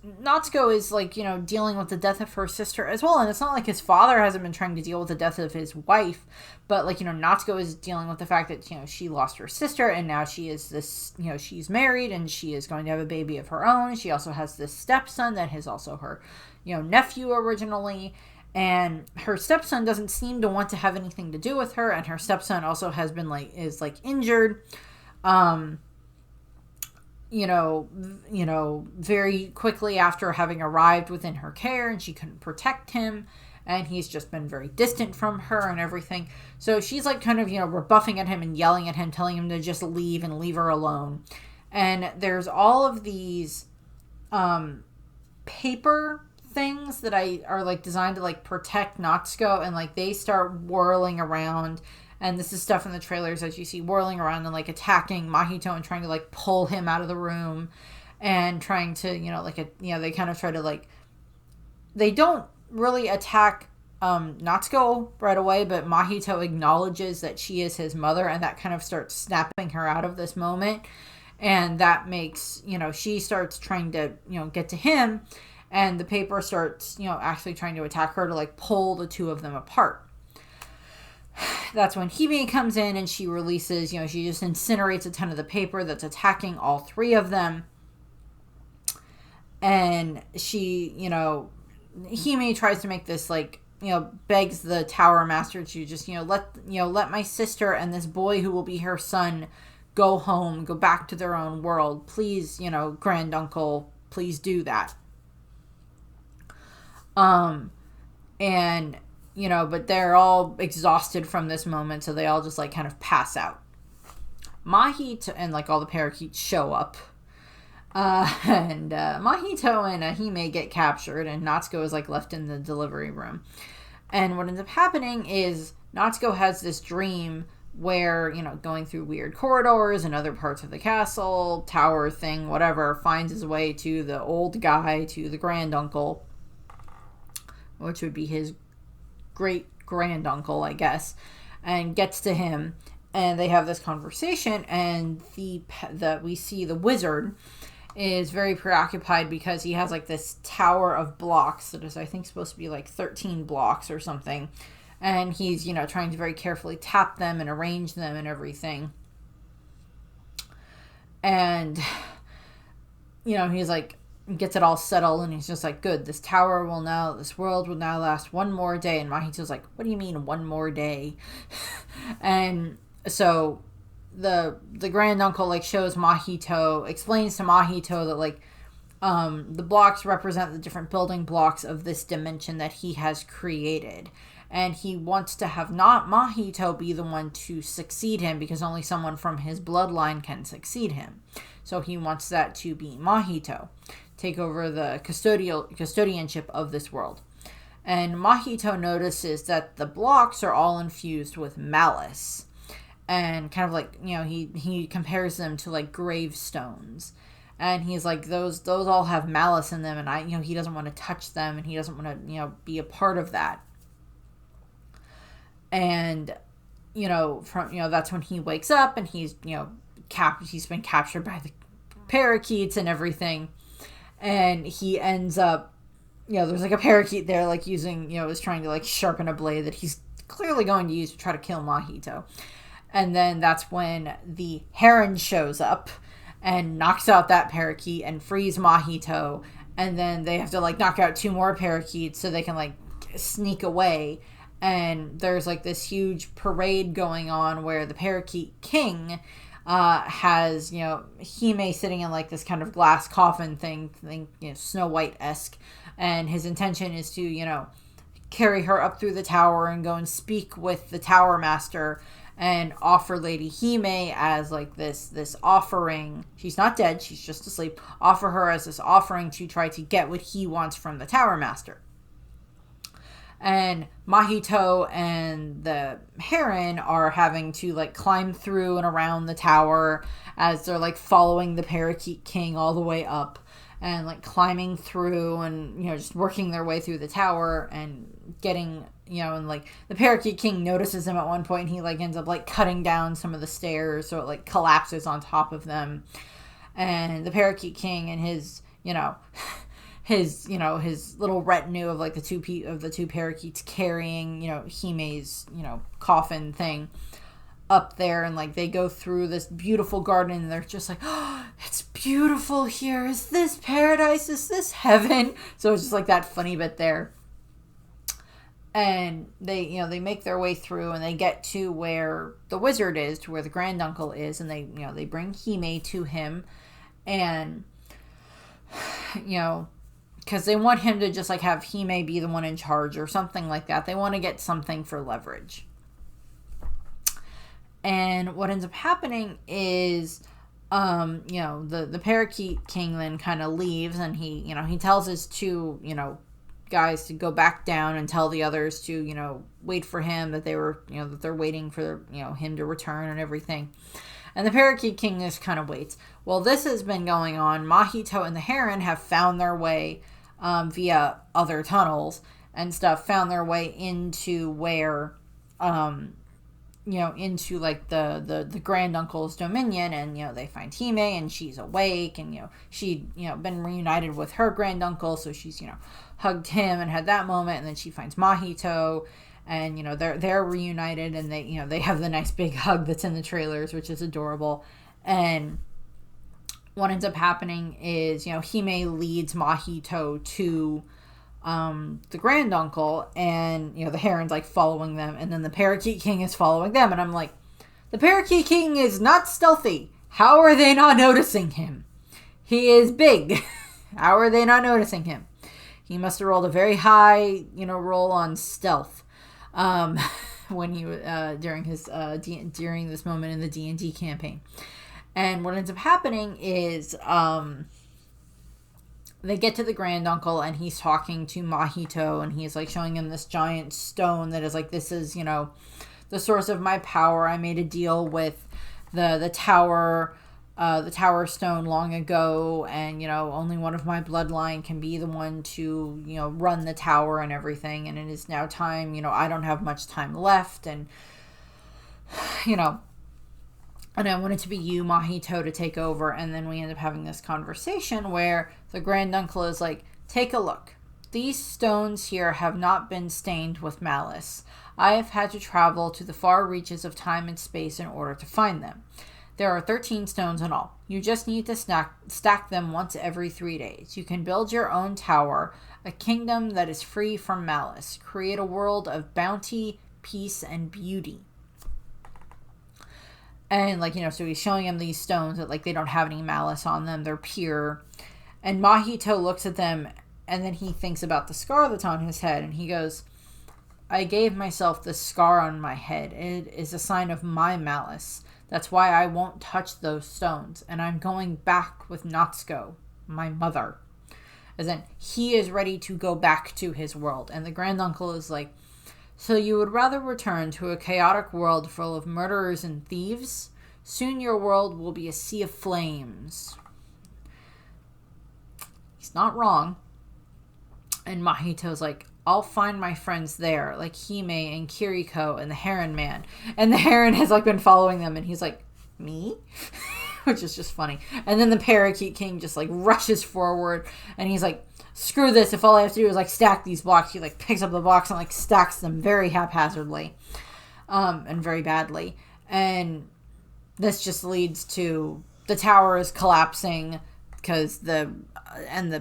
Natsuko is like, dealing with the death of her sister as well. And it's not like his father hasn't been trying to deal with the death of his wife, but like, Natsuko is dealing with the fact that, she lost her sister, and now she is this, she's married and she is going to have a baby of her own. She also has this stepson that is also her, nephew originally. And her stepson doesn't seem to want to have anything to do with her. And her stepson also has been is injured. Very quickly after having arrived within her care, and she couldn't protect him, and he's just been very distant from her and everything. So she's like kind of, rebuffing at him and yelling at him, telling him to just leave and leave her alone. And there's all of these paper things that are like designed to like protect Natsuko, and like they start whirling around. And this is stuff in the trailers that you see whirling around and like attacking Mahito and trying to like pull him out of the room, and trying to, they kind of try to like, they don't really attack Natsuko right away, but Mahito acknowledges that she is his mother, and that kind of starts snapping her out of this moment. And that makes, she starts trying to, get to him, and the paper starts, actually trying to attack her to like pull the two of them apart. That's when Hime comes in, and she releases, she just incinerates a ton of the paper that's attacking all three of them. And she, Hime tries to make this like, begs the Tower Master to just, let my sister and this boy who will be her son go home, go back to their own world. Please, granduncle, please do that. And but they're all exhausted from this moment, so they all just like kind of pass out. Mahito and like all the parakeets show up, and Mahito and Hime get captured, and Natsuko is like left in the delivery room. And what ends up happening is Natsuko has this dream where, going through weird corridors and other parts of the castle, tower thing, whatever, finds his way to the old guy, to the granduncle, which would be his great granduncle, I guess, and gets to him, and they have this conversation, and we see the wizard is very preoccupied because he has like this tower of blocks that is, I think, supposed to be like 13 blocks or something, and he's trying to very carefully tap them and arrange them and everything. And he's like, gets it all settled, and he's just like, good, this world will now last one more day. And Mahito's like, what do you mean one more day? And so the granduncle like shows Mahito, explains to Mahito that like the blocks represent the different building blocks of this dimension that he has created, and he wants to have not Mahito be the one to succeed him, because only someone from his bloodline can succeed him. So he wants that to be Mahito, take over the custodianship of this world. And Mahito notices that the blocks are all infused with malice, and kind of like, he compares them to like gravestones, and he's like, those all have malice in them, and he doesn't want to touch them, and he doesn't want to be a part of that. And that's when he wakes up, and he's he's been captured by the parakeets and everything. And he ends up, there's like a parakeet there, like using, is trying to like sharpen a blade that he's clearly going to use to try to kill Mahito. And then that's when the Heron shows up and knocks out that parakeet and frees Mahito. and then they have to like knock out 2 more parakeets so they can like sneak away. And there's like this huge parade going on where the Parakeet King has, you know, Hime sitting in like this kind of glass coffin thing, you know, Snow White-esque, and his intention is to, you know, carry her up through the tower and go and speak with the Tower Master and offer Lady Hime as like this offering. She's not dead, she's just asleep. Offer her as this offering to try to get what he wants from the Tower Master. And Mahito and the Heron are having to like climb through and around the tower as they're like following the Parakeet King all the way up, and like climbing through and, you know, just working their way through the tower and getting, you know, and like the Parakeet King notices them at one point, and he like ends up like cutting down some of the stairs so it like collapses on top of them. And the Parakeet King and his, you know, his little retinue of like the two parakeets carrying, you know, Hime's, you know, coffin thing up there, and like they go through this beautiful garden, and they're just like, oh, it's beautiful here. Is this paradise? Is this heaven? So it's just like that funny bit there. And they, you know, they make their way through, and they get to where the wizard is, to where the granduncle is, and they, you know, they bring Hime to him, and, you know, because they want him to just like have Hime be the one in charge or something like that. They want to get something for leverage. And what ends up happening is, you know, the Parakeet King then kind of leaves, and he, you know, he tells his 2, you know, guys to go back down and tell the others to, you know, wait for him, that they were, you know, that they're waiting for, you know, him to return and everything. And the Parakeet King just kind of waits. Well, this has been going on. Mahito and the Heron have found their way via other tunnels and stuff, found their way into where, you know, into like the granduncle's dominion, and, you know, they find Hime, and she's awake, and, you know, she'd, you know, been reunited with her granduncle, so she's, you know, hugged him and had that moment, and then she finds Mahito, and, you know, they're reunited, and they, you know, they have the nice big hug that's in the trailers, which is adorable. And what ends up happening is, you know, Hime leads Mahito to the granduncle, and, you know, the Heron's like following them, and then the Parakeet King is following them, and I'm like, the Parakeet King is not stealthy. How are they not noticing him? He is big. How are they not noticing him? He must have rolled a very high, you know, roll on stealth when he during his during this moment in the D&D campaign. And what ends up happening is they get to the granduncle, and he's talking to Mahito, and he's like showing him this giant stone that is like, this is, you know, the source of my power. I made a deal with the tower stone long ago, and, you know, only one of my bloodline can be the one to, you know, run the tower and everything, and it is now time, you know, I don't have much time left, and, you know, and I want it to be you, Mahito, to take over. And then we end up having this conversation where the granduncle is like, take a look. These stones here have not been stained with malice. I have had to travel to the far reaches of time and space in order to find them. There are 13 stones in all. You just need to stack them once every 3 days. You can build your own tower, a kingdom that is free from malice. Create a world of bounty, peace, and beauty. And, like, you know, so he's showing him these stones that, like, they don't have any malice on them. They're pure. And Mahito looks at them, and then he thinks about the scar that's on his head, and he goes, I gave myself this scar on my head. It is a sign of my malice. That's why I won't touch those stones. And I'm going back with Natsuko, my mother. As in, he is ready to go back to his world. And the granduncle is like, so you would rather return to a chaotic world full of murderers and thieves? Soon your world will be a sea of flames. He's not wrong. And Mahito's like, I'll find my friends there, like Hime and Kiriko and the Heron Man. And the Heron has like been following them, and he's like, me? Which is just funny. And then the Parakeet King just like rushes forward, and he's like, screw this, if all I have to do is like stack these blocks. He like picks up the box and like stacks them very haphazardly and very badly, and this just leads to the tower is collapsing, because the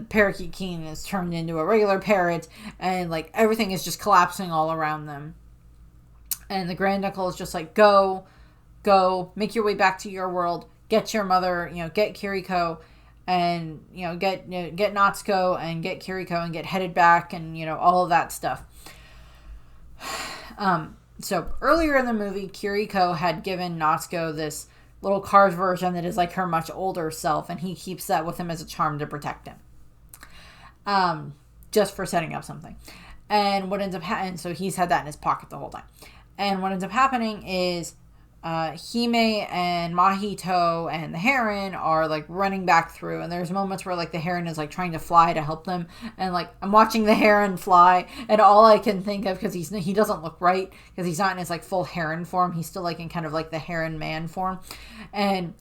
parakeet king is turned into a regular parrot, and like everything is just collapsing all around them. And the grand uncle is just like, go, make your way back to your world, get your mother, get Kiriko, and get Natsuko and get Kiriko and get headed back, and all of that stuff. So earlier in the movie, Kiriko had given Natsuko this little carved version that is like her much older self, and he keeps that with him as a charm to protect him. Just for setting up something. And what ends up happening, so he's had that in his pocket the whole time. And what ends up happening is Hime and Mahito and the Heron are like running back through, and there's moments where like the Heron is like trying to fly to help them, and like I'm watching the Heron fly, and all I can think of, because he doesn't look right, because he's not in his like full Heron form, he's still like in kind of like the Heron man form, and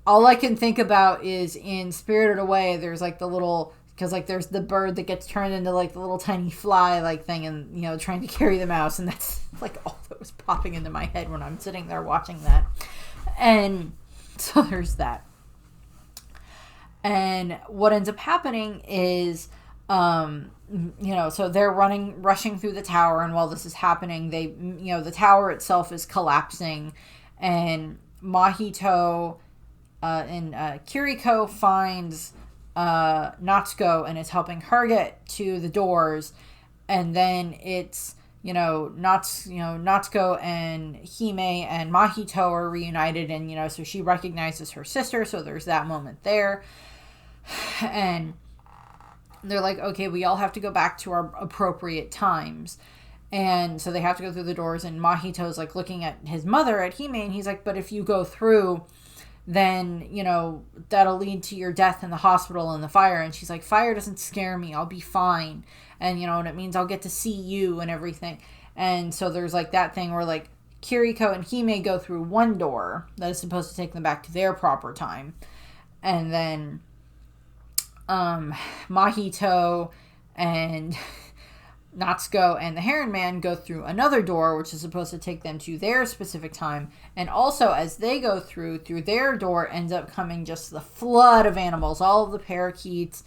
all I can think about is in Spirited Away, there's like the little, because like there's the bird that gets turned into like the little tiny fly like thing, and trying to carry the mouse, and that's like all that was popping into my head when I'm sitting there watching that. And so there's that. And what ends up happening is so they're rushing through the tower, and while this is happening, they the tower itself is collapsing, and Mahito and Kiriko finds Natsuko and is helping her get to the doors, and then it's Natsuko and Hime and Mahito are reunited, and so she recognizes her sister, so there's that moment there, and they're like, okay, we all have to go back to our appropriate times, and so they have to go through the doors, and Mahito's like looking at his mother, at Hime, and he's like, but if you go through, then, that'll lead to your death in the hospital and the fire. And she's like, fire doesn't scare me. I'll be fine. And, and it means I'll get to see you and everything. And so there's like that thing where like Kiriko and Hime go through one door that is supposed to take them back to their proper time. And then Mahito and Natsuko and the Heron Man go through another door, which is supposed to take them to their specific time. And also, as they go through their door, ends up coming just the flood of animals, all of the parakeets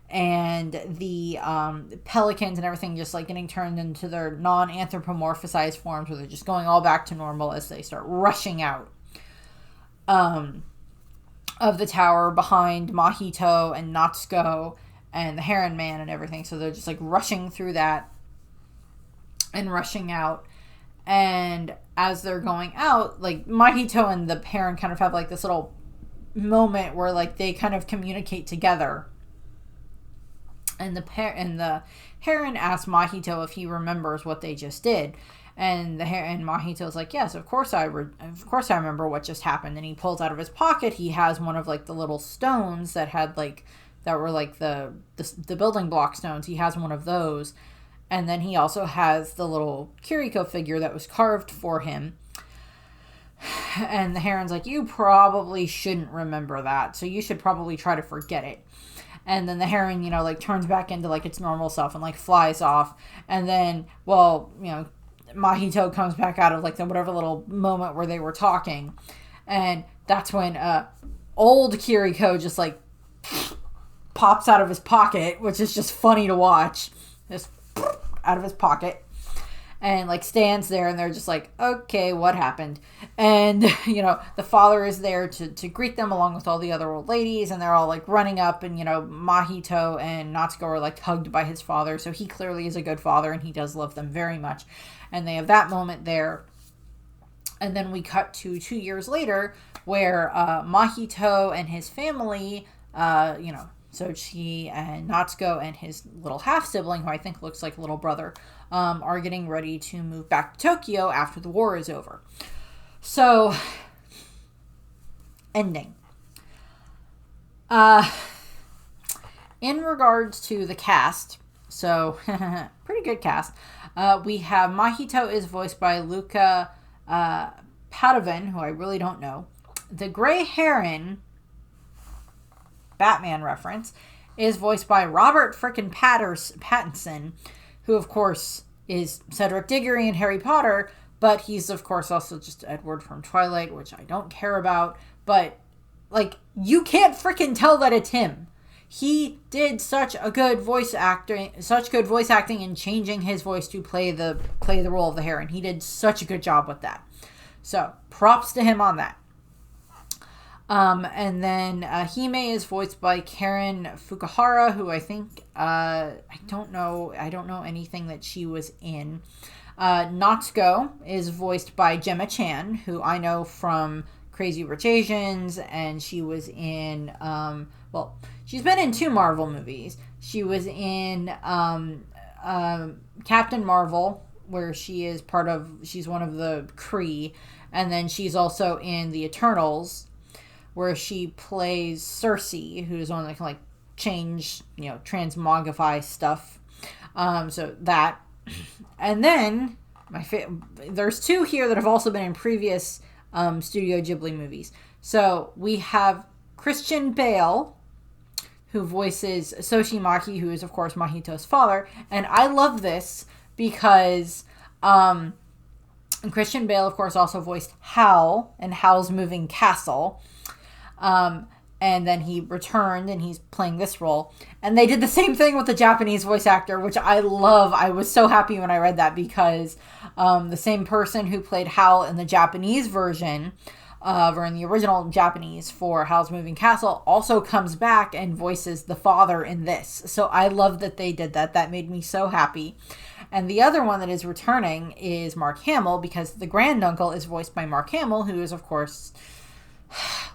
and the pelicans and everything, just like getting turned into their non-anthropomorphized forms, where they're just going all back to normal as they start rushing out of the tower behind Mahito and Natsuko and the Heron Man and everything. So they're just like rushing through that and rushing out. And as they're going out, like Mahito and the Heron kind of have like this little moment where like they kind of communicate together. And the Heron asks Mahito if he remembers what they just did. And Mahito's like, yes, of course I remember what just happened. And he pulls out of his pocket, he has one of like the little stones that were like the building block stones. He has one of those. And then he also has the little Kiriko figure that was carved for him. And the Heron's like, you probably shouldn't remember that, so you should probably try to forget it. And then the Heron, like turns back into like its normal self and like flies off. And then, Mahito comes back out of like the whatever little moment where they were talking. And that's when old Kiriko just like pops out of his pocket, which is just funny to watch. Just out of his pocket. And like stands there, and they're just like, okay, what happened? And the father is there to greet them along with all the other old ladies, and they're all like running up, and Mahito and Natsuko are like hugged by his father, so he clearly is a good father and he does love them very much. And they have that moment there. And then we cut to 2 years later, where Mahito and his family, Soichi and Natsuko and his little half-sibling, who I think looks like a little brother, are getting ready to move back to Tokyo after the war is over. So, ending. In regards to the cast, so, pretty good cast. We have Mahito is voiced by Luca Padovan, who I really don't know. The Grey Heron, Batman reference, is voiced by Robert frickin' Pattinson, who of course is Cedric Diggory in Harry Potter, but he's of course also just Edward from Twilight, which I don't care about, but like, you can't freaking tell that it's him. He did such good voice acting in changing his voice to play the role of the Heron. He did such a good job with that. So, props to him on that. And then Hime is voiced by Karen Fukuhara, who I think I don't know anything that she was in. Natsuko is voiced by Gemma Chan, who I know from Crazy Rich Asians, and she was in she's been in 2 Marvel movies. She was in Captain Marvel, where she's one of the Kree, and then she's also in The Eternals, where she plays Cersei, who's one that can like change, transmogrify stuff. So that, and then there's 2 here that have also been in previous Studio Ghibli movies. So we have Christian Bale, who voices Soshi Maki, who is of course Mahito's father, and I love this because Christian Bale, of course, also voiced Hal in Howl's Moving Castle. And then he returned and he's playing this role. And they did the same thing with the Japanese voice actor, which I love. I was so happy when I read that because the same person who played Howl in the Japanese version, or in the original Japanese for Howl's Moving Castle, also comes back and voices the father in this. So I love that they did that. That made me so happy. And the other one that is returning is Mark Hamill, because the granduncle is voiced by Mark Hamill, who is, of course,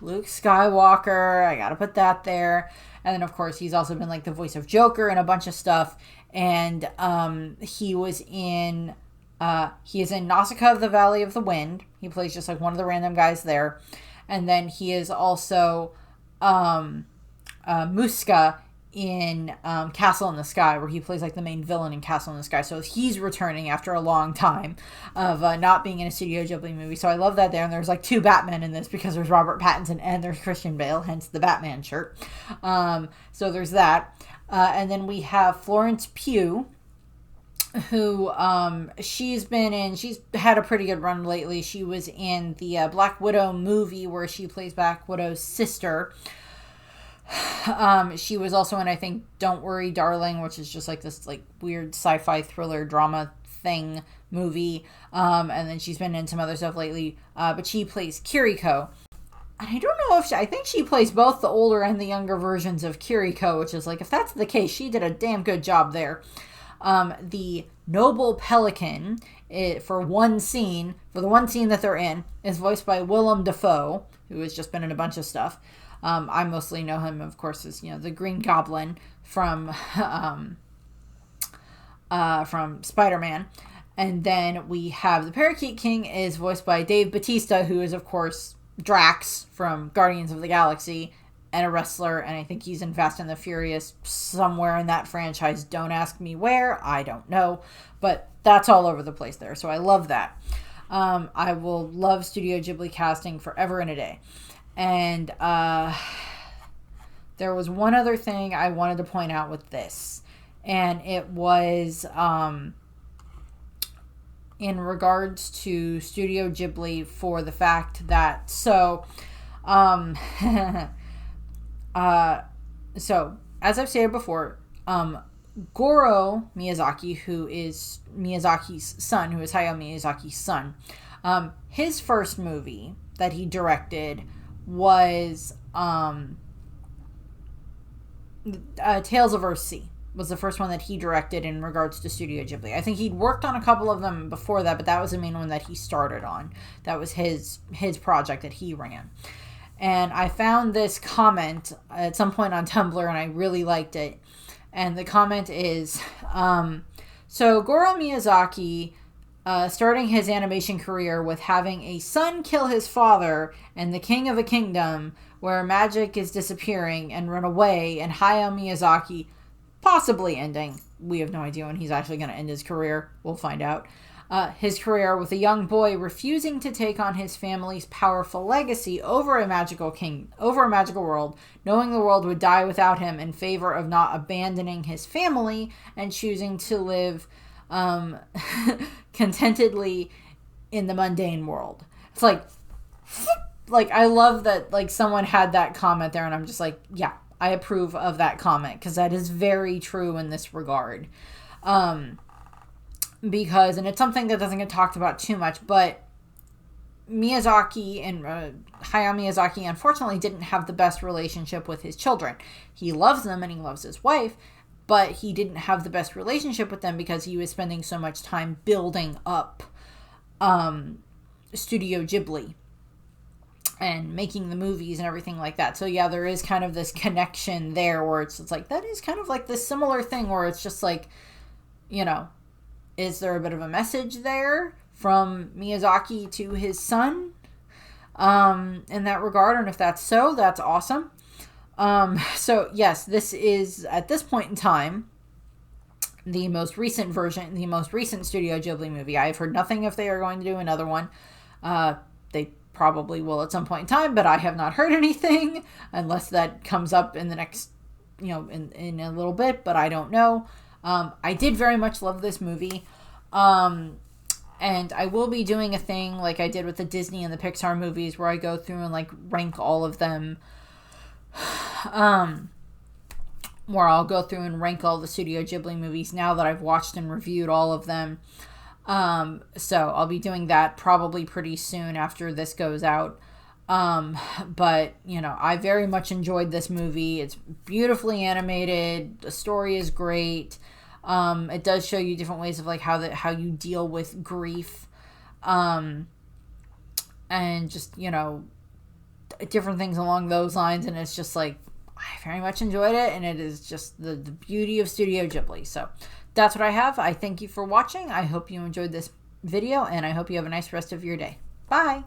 Luke Skywalker. I gotta put that there. And then, of course, he's also been like the voice of Joker and a bunch of stuff. And he is in Nausicaa of the Valley of the Wind. He plays just like one of the random guys there. And then he is also Muska in Castle in the Sky, where he plays like the main villain in Castle in the Sky. So he's returning after a long time of not being in a Studio Ghibli movie. So I love that there. And there's like 2 Batmen in this because there's Robert Pattinson and there's Christian Bale, hence the Batman shirt. So there's that. And then we have Florence Pugh, who she's had a pretty good run lately. She was in the Black Widow movie where she plays Black Widow's sister. She was also in, I think, Don't Worry, Darling, which is just like this like weird sci-fi thriller drama thing movie. And then she's been in some other stuff lately. But she plays Kiriko. And I don't know I think she plays both the older and the younger versions of Kiriko, which is like, if that's the case, she did a damn good job there. The Noble Pelican, for the one scene that they're in, is voiced by Willem Dafoe, who has just been in a bunch of stuff. I mostly know him, of course, as the Green Goblin from Spider-Man. And then we have the Parakeet King is voiced by Dave Bautista, who is, of course, Drax from Guardians of the Galaxy, and a wrestler, and I think he's in Fast and the Furious somewhere in that franchise. Don't ask me where, I don't know, but that's all over the place there, so I love that. I will love Studio Ghibli casting forever and a day. And there was one other thing I wanted to point out with this, and it was in regards to Studio Ghibli, for the fact that so as I've stated before, Goro Miyazaki, who is Miyazaki's son, who is Hayao Miyazaki's son, his first movie that he directed was Tales of Earthsea, was the first one that he directed in regards to Studio Ghibli. I think he'd worked on a couple of them before that, but that was the main one that he started on. That was his project that he ran. And I found this comment at some point on Tumblr, and I really liked it. And the comment is, so Goro Miyazaki, starting his animation career with having a son kill his father and the king of a kingdom where magic is disappearing and run away, and Hayao Miyazaki possibly ending, we have no idea when he's actually going to end his career, we'll find out, his career with a young boy refusing to take on his family's powerful legacy over a magical world, knowing the world would die without him, in favor of not abandoning his family and choosing to live contentedly in the mundane world. It's like, like, I love that, like, someone had that comment there, and I'm just like, yeah, I approve of that comment, because that is very true in this regard. Because, and it's something that doesn't get talked about too much, but Miyazaki and Hayao Miyazaki unfortunately didn't have the best relationship with his children. He loves them and he loves his wife, but he didn't have the best relationship with them because he was spending so much time building up Studio Ghibli and making the movies and everything like that. So yeah, there is kind of this connection there where it's like, that is kind of like this similar thing where it's just like, you know, is there a bit of a message there from Miyazaki to his son in that regard? And if that's so, that's awesome. So yes, this is, at this point in time, the most recent version, the most recent Studio Ghibli movie. I've heard nothing if they are going to do another one. They probably will at some point in time, but I have not heard anything unless that comes up in the next, you know, in a little bit, but I don't know. I did very much love this movie. And I will be doing a thing like I did with the Disney and the Pixar movies where I go through and like rank all of them. Where I'll go through and rank all the Studio Ghibli movies now that I've watched and reviewed all of them. So I'll be doing that probably pretty soon after this goes out. But you know, I very much enjoyed this movie. It's beautifully animated. The story is great. It does show you different ways of like how you deal with grief, and just, you know, different things along those lines. And it's just like, I very much enjoyed it, and it is just the beauty of Studio Ghibli. So that's what I have. I thank you for watching. I hope you enjoyed this video, and I hope you have a nice rest of your day. Bye.